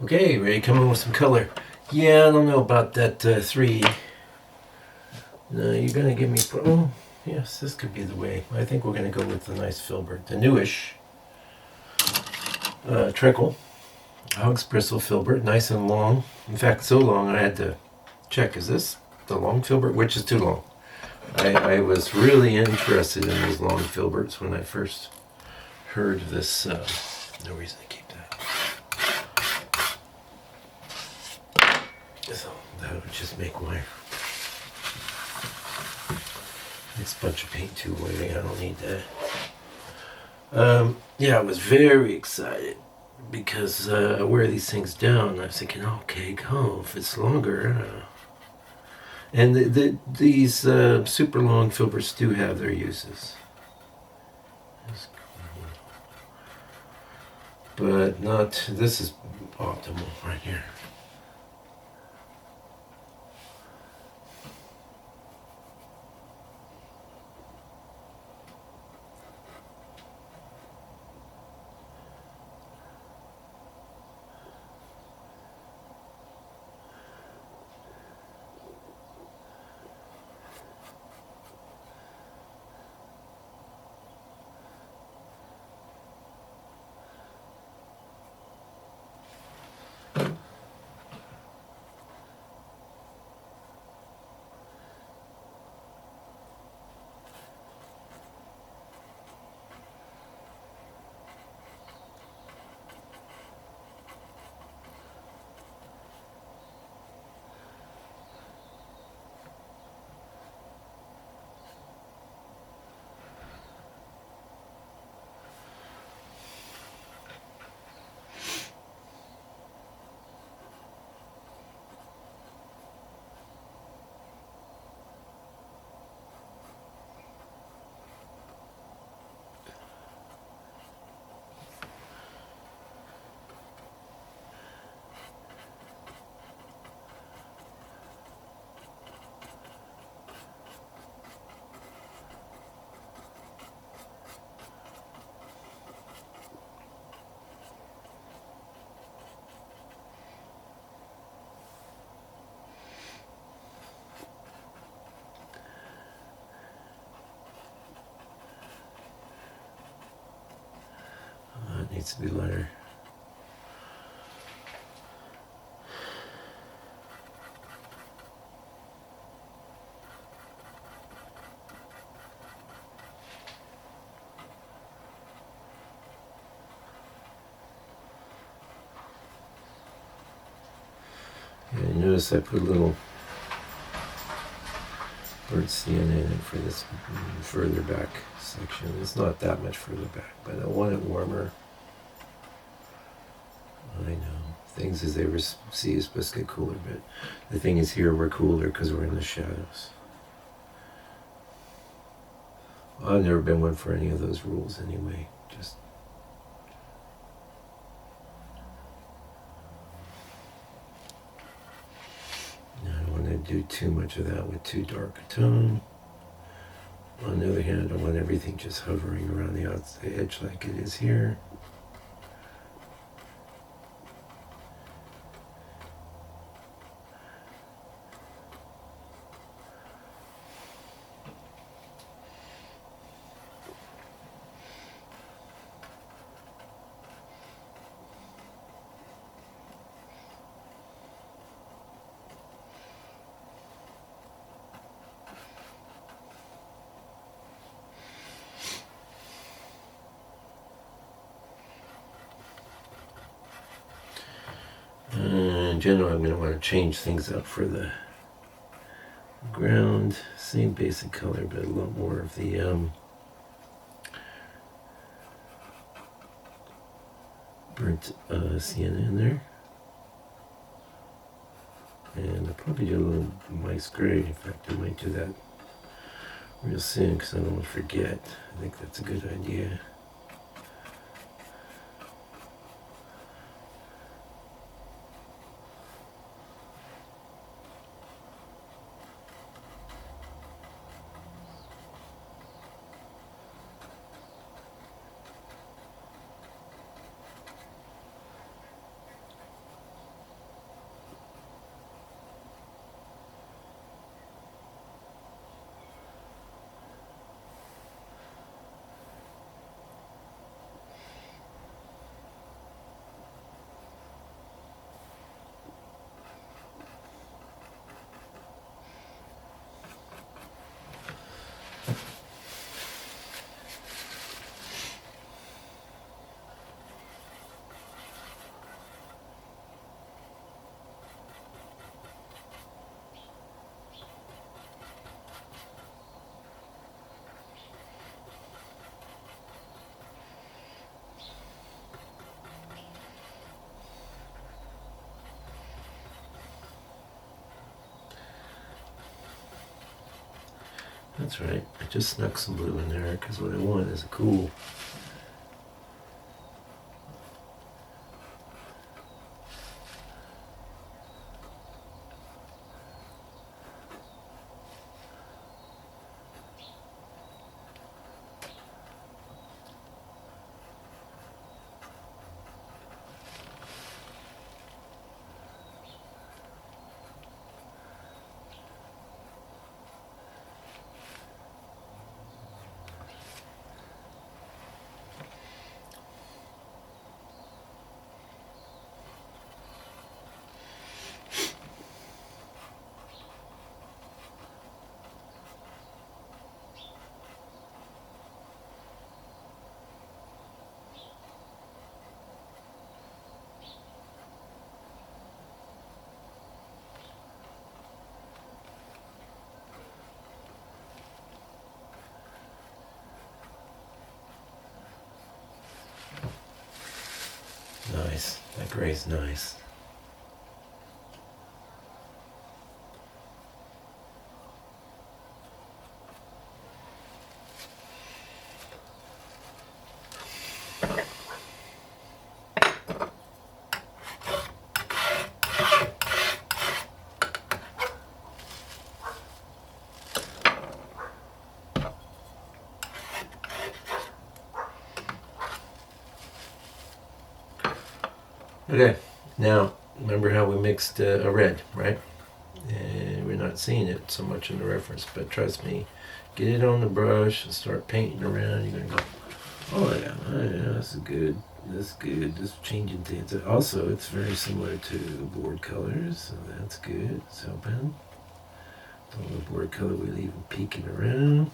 Okay, ready to come in with some color. Yeah, I don't know about that 3. No, you're going to give me... Oh, yes, this could be the way. I think we're going to go with the nice filbert. The newish Trickle. Hog's bristle filbert, nice and long. In fact, so long I had to check, is this the long filbert? Which is too long. I was really interested in those long filberts when I first heard of this. No reason to keep that. So that would just make my next bunch of paint too oily. I don't need that. Yeah, I was very excited because I wear these things down. I was thinking, okay, go, if it's longer. And these super long filberts do have their uses. But not, this is optimal right here. It needs to be lighter. Yeah, you notice I put a little bird skin in it for this further back section. It's not that much further back, but I want it warmer. I know. Things as they see are supposed to get cooler, but the thing is here we're cooler because we're in the shadows. I've never been one for any of those rules anyway. Just I don't want to do too much of that with too dark a tone. On the other hand, I don't want everything just hovering around the outside edge like it is here. general, I'm going to want to change things up for the ground. Same basic color, but a lot more of the burnt sienna in there. And I'll probably do a little mice gray. In fact, I might do that real soon because I don't want to forget. I think that's a good idea. That's right. I just snuck some blue in there because what I want is a cool. Nice. That gray's nice. Okay, now remember how we mixed a red, right? And we're not seeing it so much in the reference, but trust me, get it on the brush and start painting around. You're gonna go, oh yeah, this is good. This is good. Just changing things. Also, it's very similar to board colors, so that's good. It's open. All the board color we'll leave peeking around.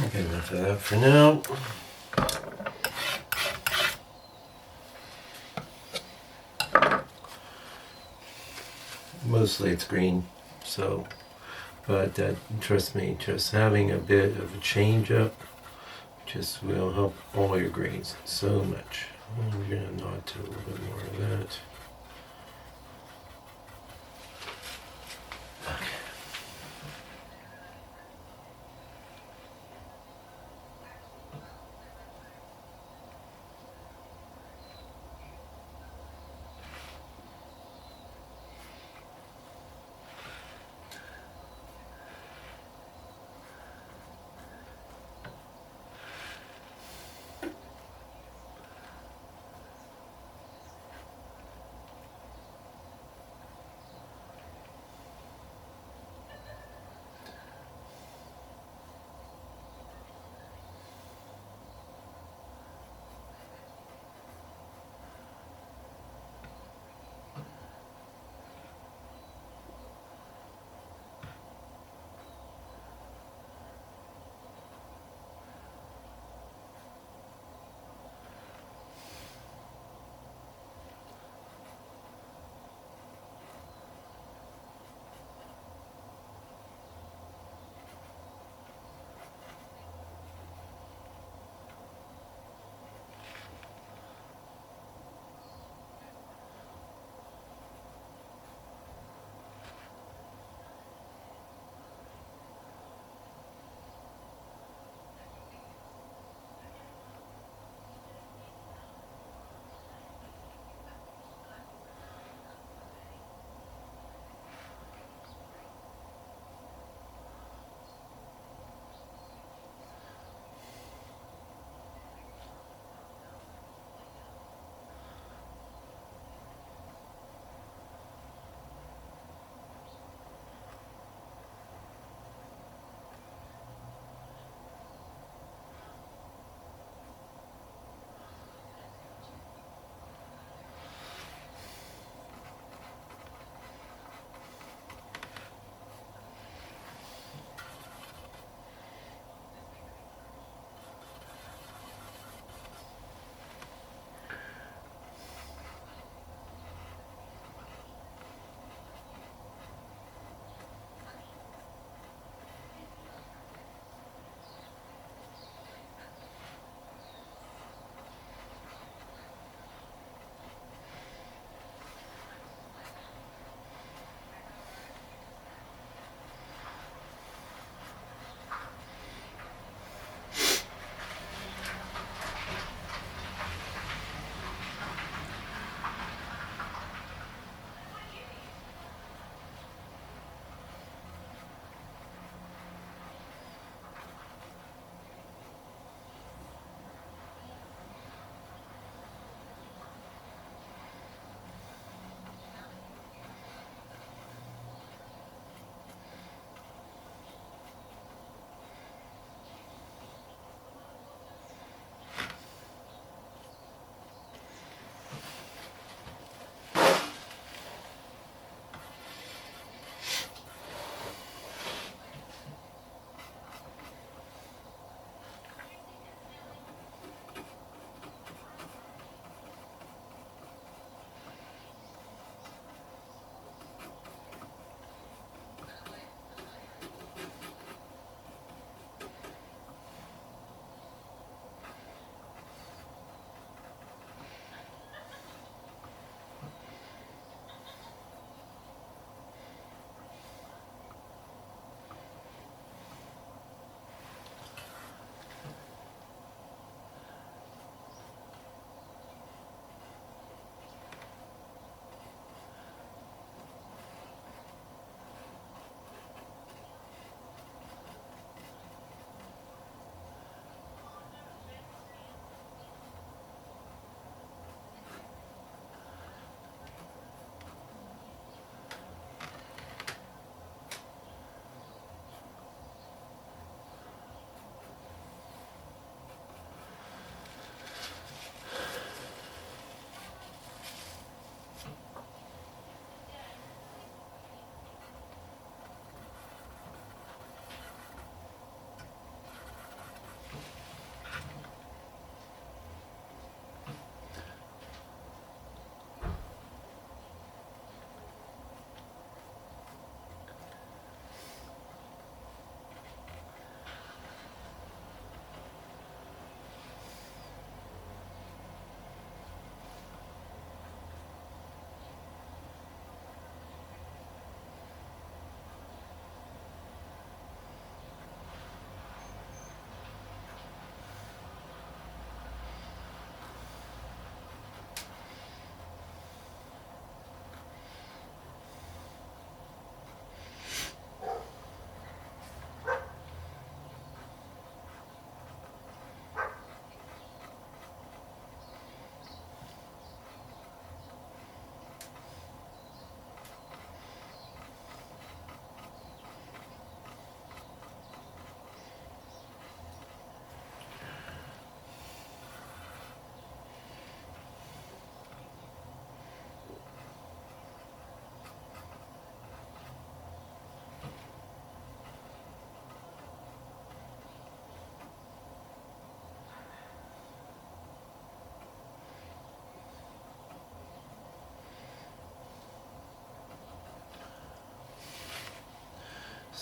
Okay, enough of that for now. Mostly it's green, so, but trust me, just having a bit of a change up just will help all your greens so much. We're going to nod to a little bit more of that. Okay.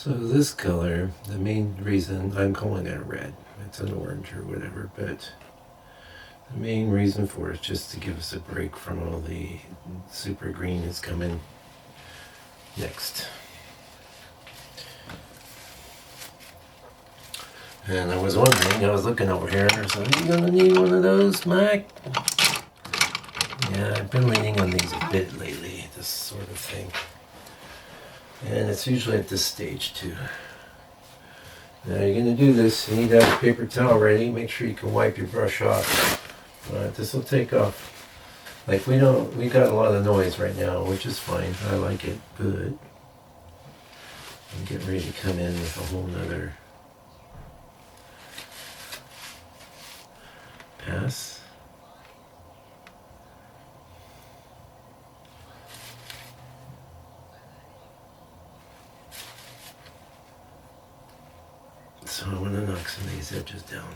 So this color, the main reason, I'm calling it a red, it's an orange or whatever, but the main reason for it is just to give us a break from all the super green that's coming next. And I was wondering, I was looking over here, so are you gonna need one of those, Mac? Yeah, I've been leaning on these a bit lately, this sort of thing. And it's usually at this stage too. Now you're going to do this, you need to have a paper towel ready. Make sure you can wipe your brush off. This will take off. Like we got a lot of noise right now, which is fine. I like it, but I'm getting ready to come in with a whole nother pass. So I want to knock some of these edges down.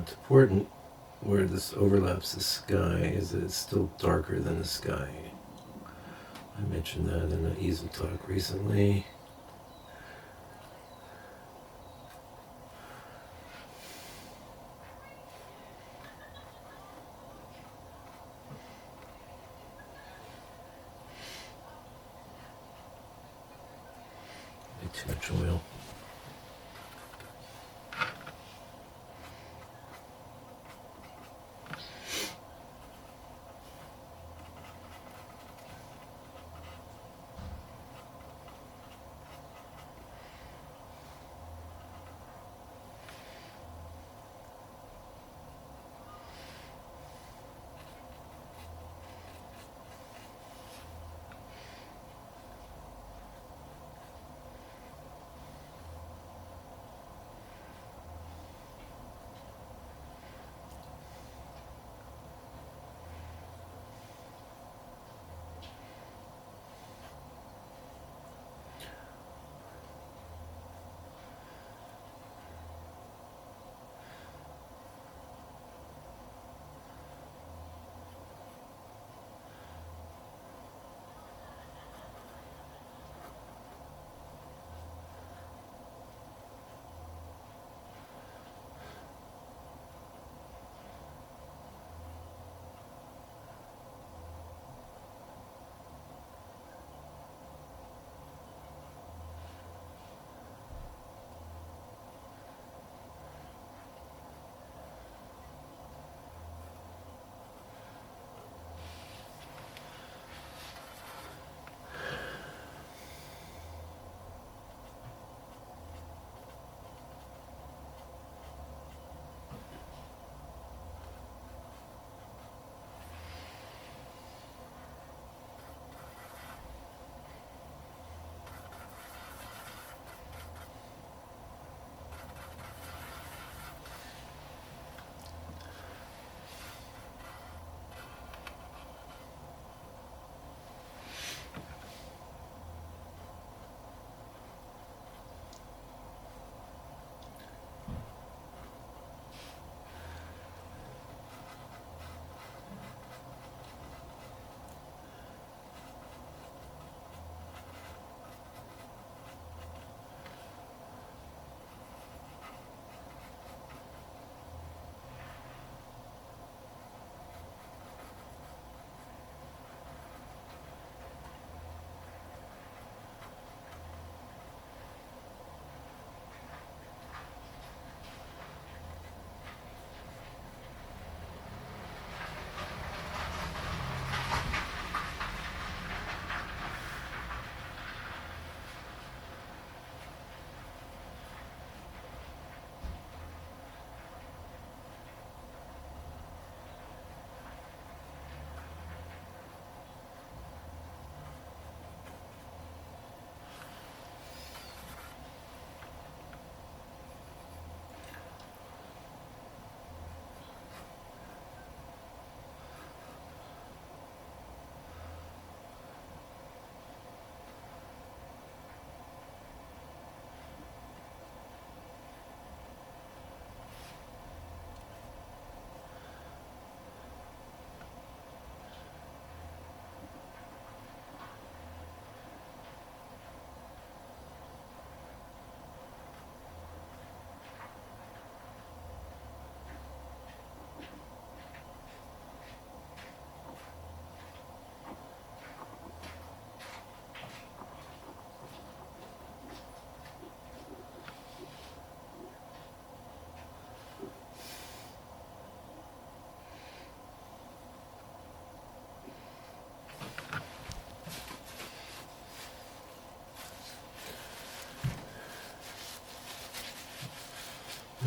It's important where this overlaps the sky is that it's still darker than the sky. I mentioned that in an easel talk recently. Way too much oil.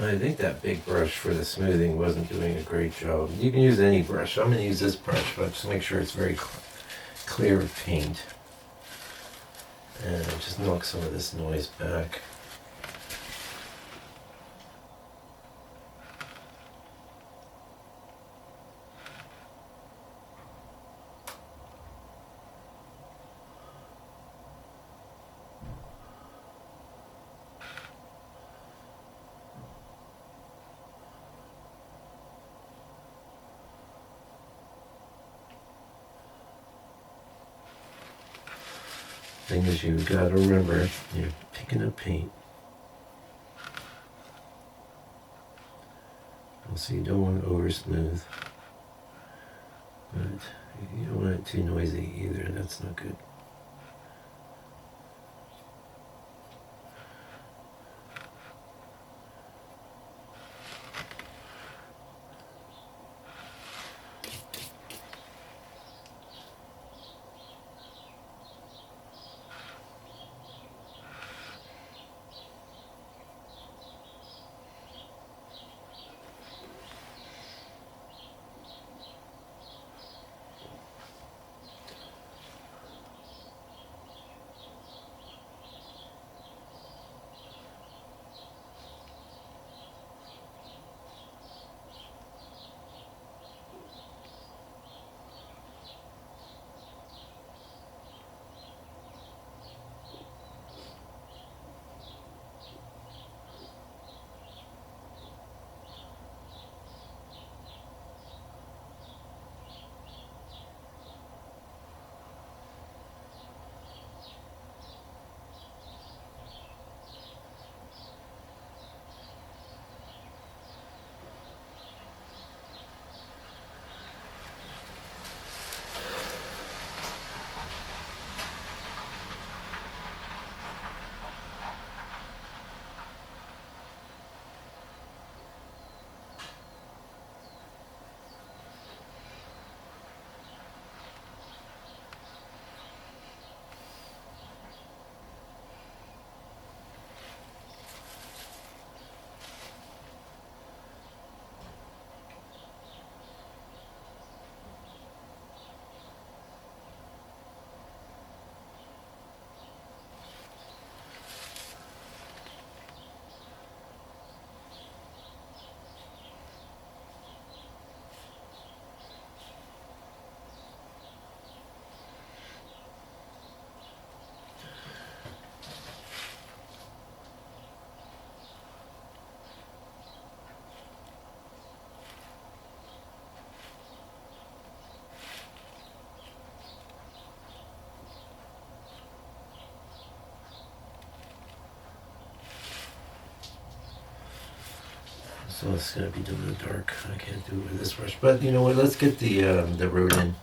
I think that big brush for the smoothing wasn't doing a great job. You can use any brush. I'm going to use this brush, but just make sure it's very clear of paint. And just knock some of this noise back. Thing is, you've got to remember, you're picking up paint. So you don't want it over smooth, but you don't want it too noisy either. That's not good. So it's gonna be done in the dark. I can't do it with this brush. But you know what? Let's get the road in.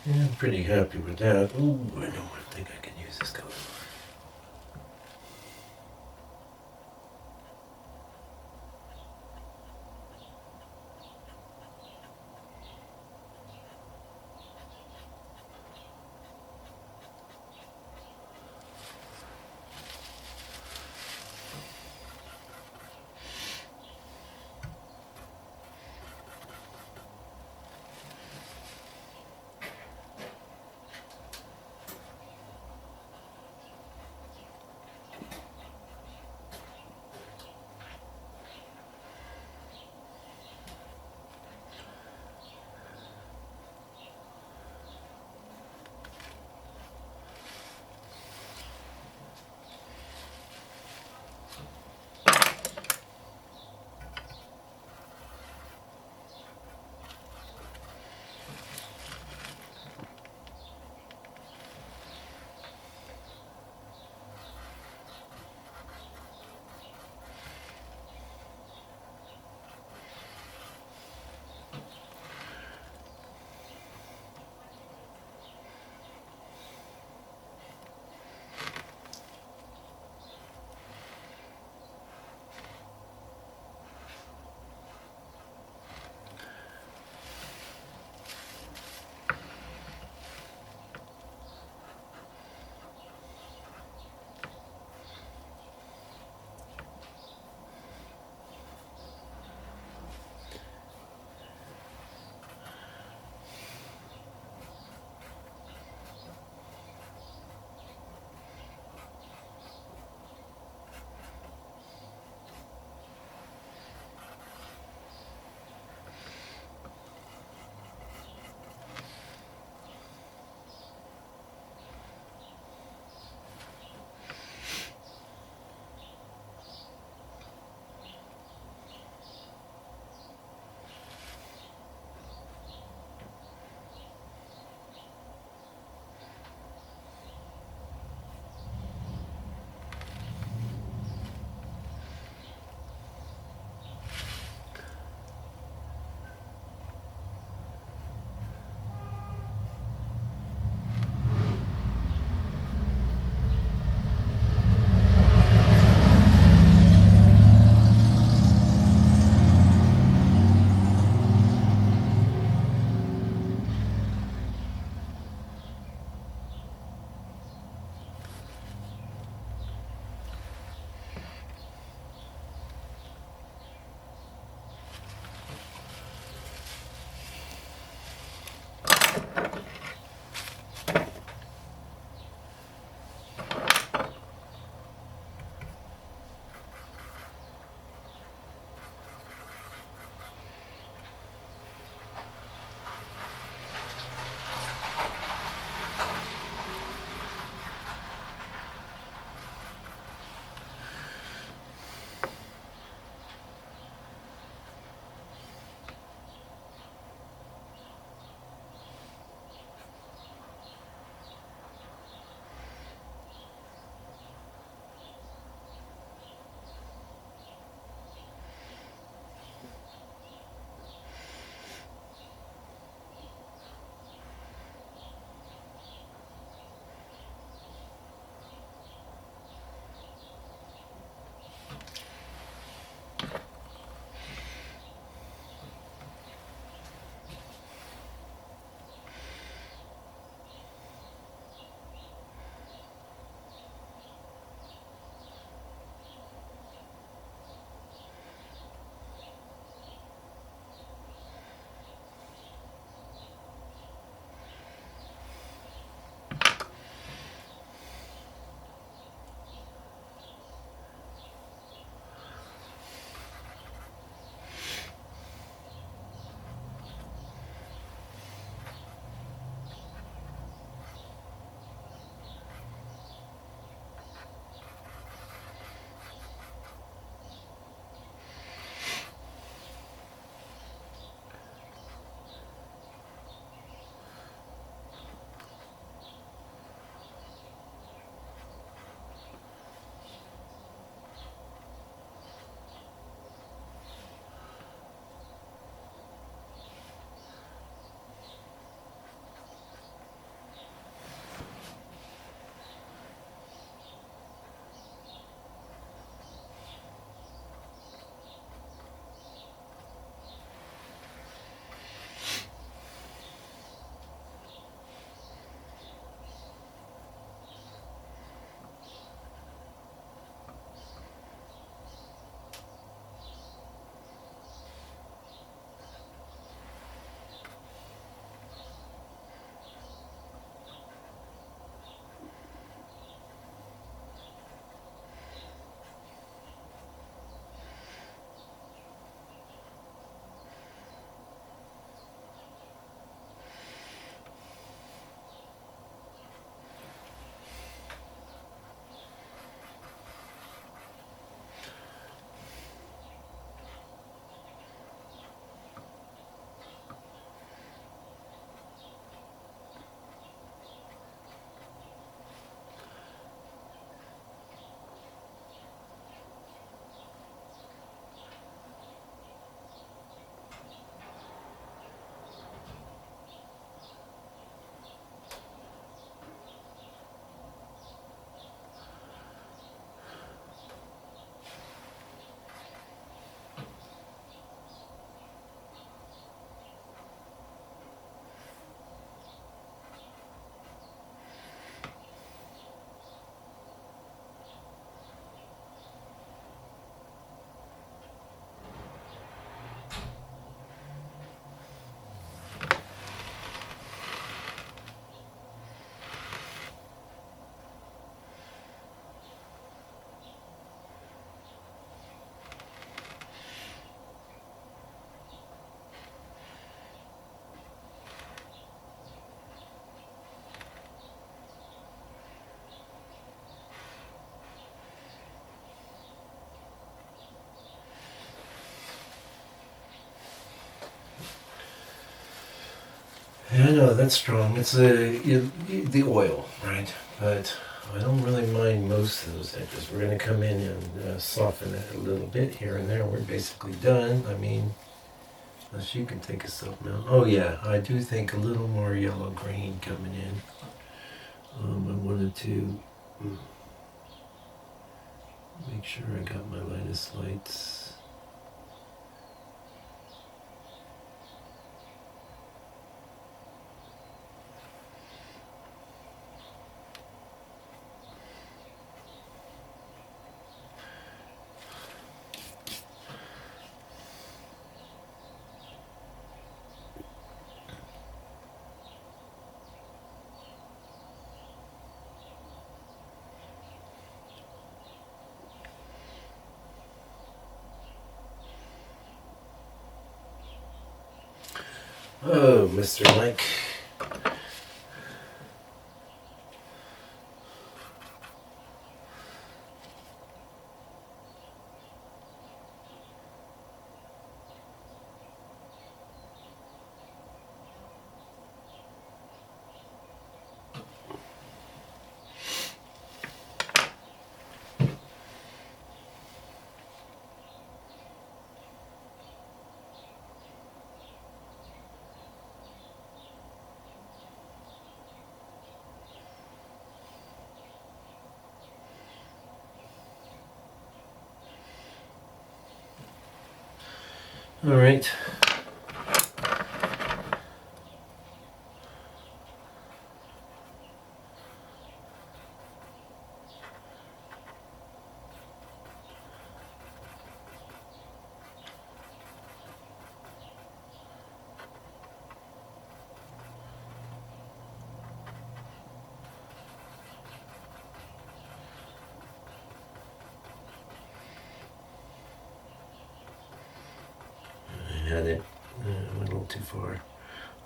Yeah, I'm pretty happy with that. Ooh, I know one thing I can use this color. Yeah, I know that's strong. It's the oil, right? But I don't really mind most of those edges. We're going to come in and soften it a little bit here and there. We're basically done. I mean, unless you can think of something else. Oh yeah, I do think a little more yellow green coming in. I wanted to make sure I got my lightest lights. Oh, Mr. Mike. All right. I had it. Went a little too far.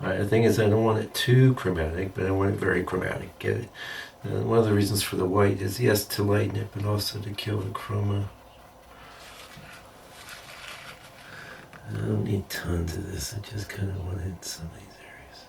The thing is, I don't want it too chromatic, but I want it very chromatic. Get it? One of the reasons for the white is, yes, to lighten it, but also to kill the chroma. I don't need tons of this. I just kind of wanted some of these areas.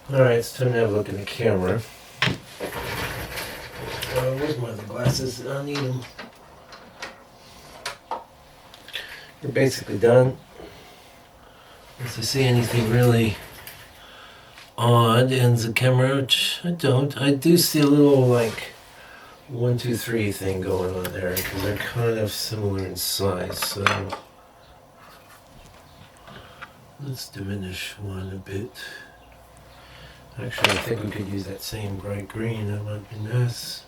Alright, it's time to have a look at the camera. Where's my other glasses? I need them. We're basically done. If I see anything really odd in the camera, which I don't, I do see a little like 1, 2, 3 thing going on there because they're kind of similar in size. So let's diminish one a bit. Actually, I think we could use that same bright green. That might be nice.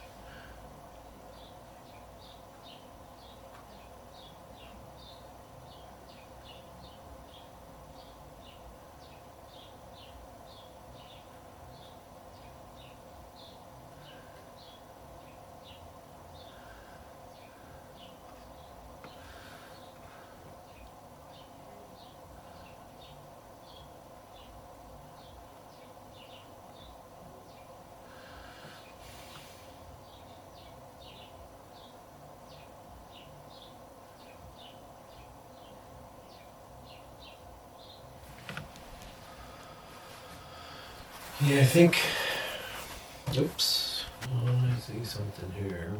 Yeah, I think. Oops. Oh, I see something here.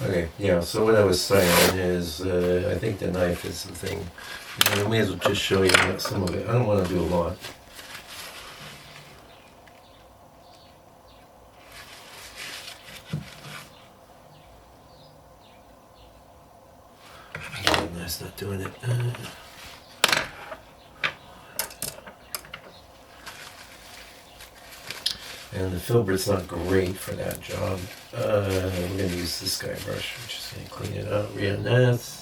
Okay, yeah, so what I was saying is, I think the knife is the thing. And I may as well just show you some of it. I don't want to do a lot. Oh, that's not doing it. And the filbert's not great for that job. We're going to use this guy brush. We're just going to clean it up real nice.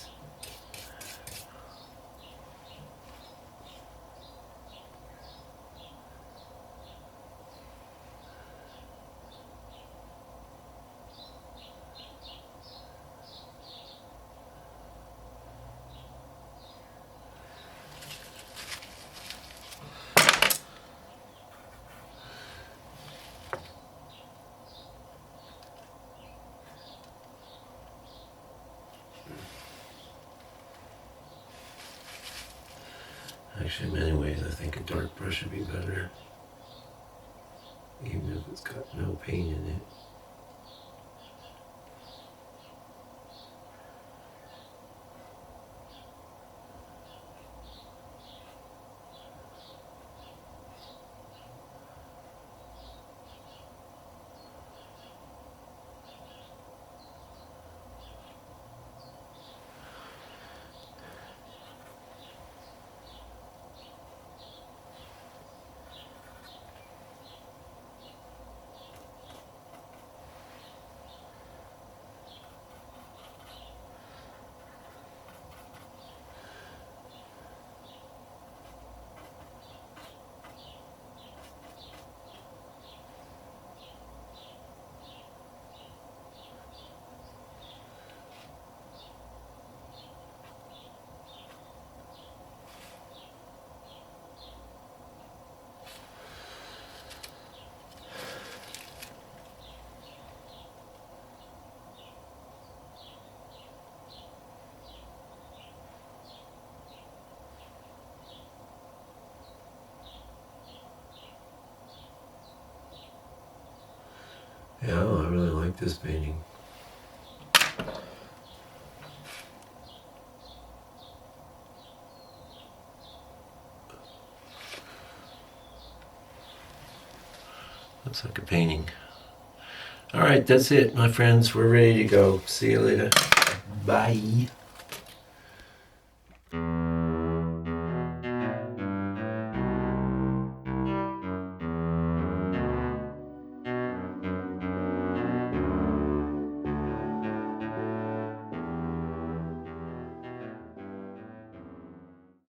Actually, in many ways, I think a dark brush would be better. Even if it's got no paint in it. Yeah, I really like this painting. Looks like a painting. All right, that's it, my friends. We're ready to go. See you later. Bye.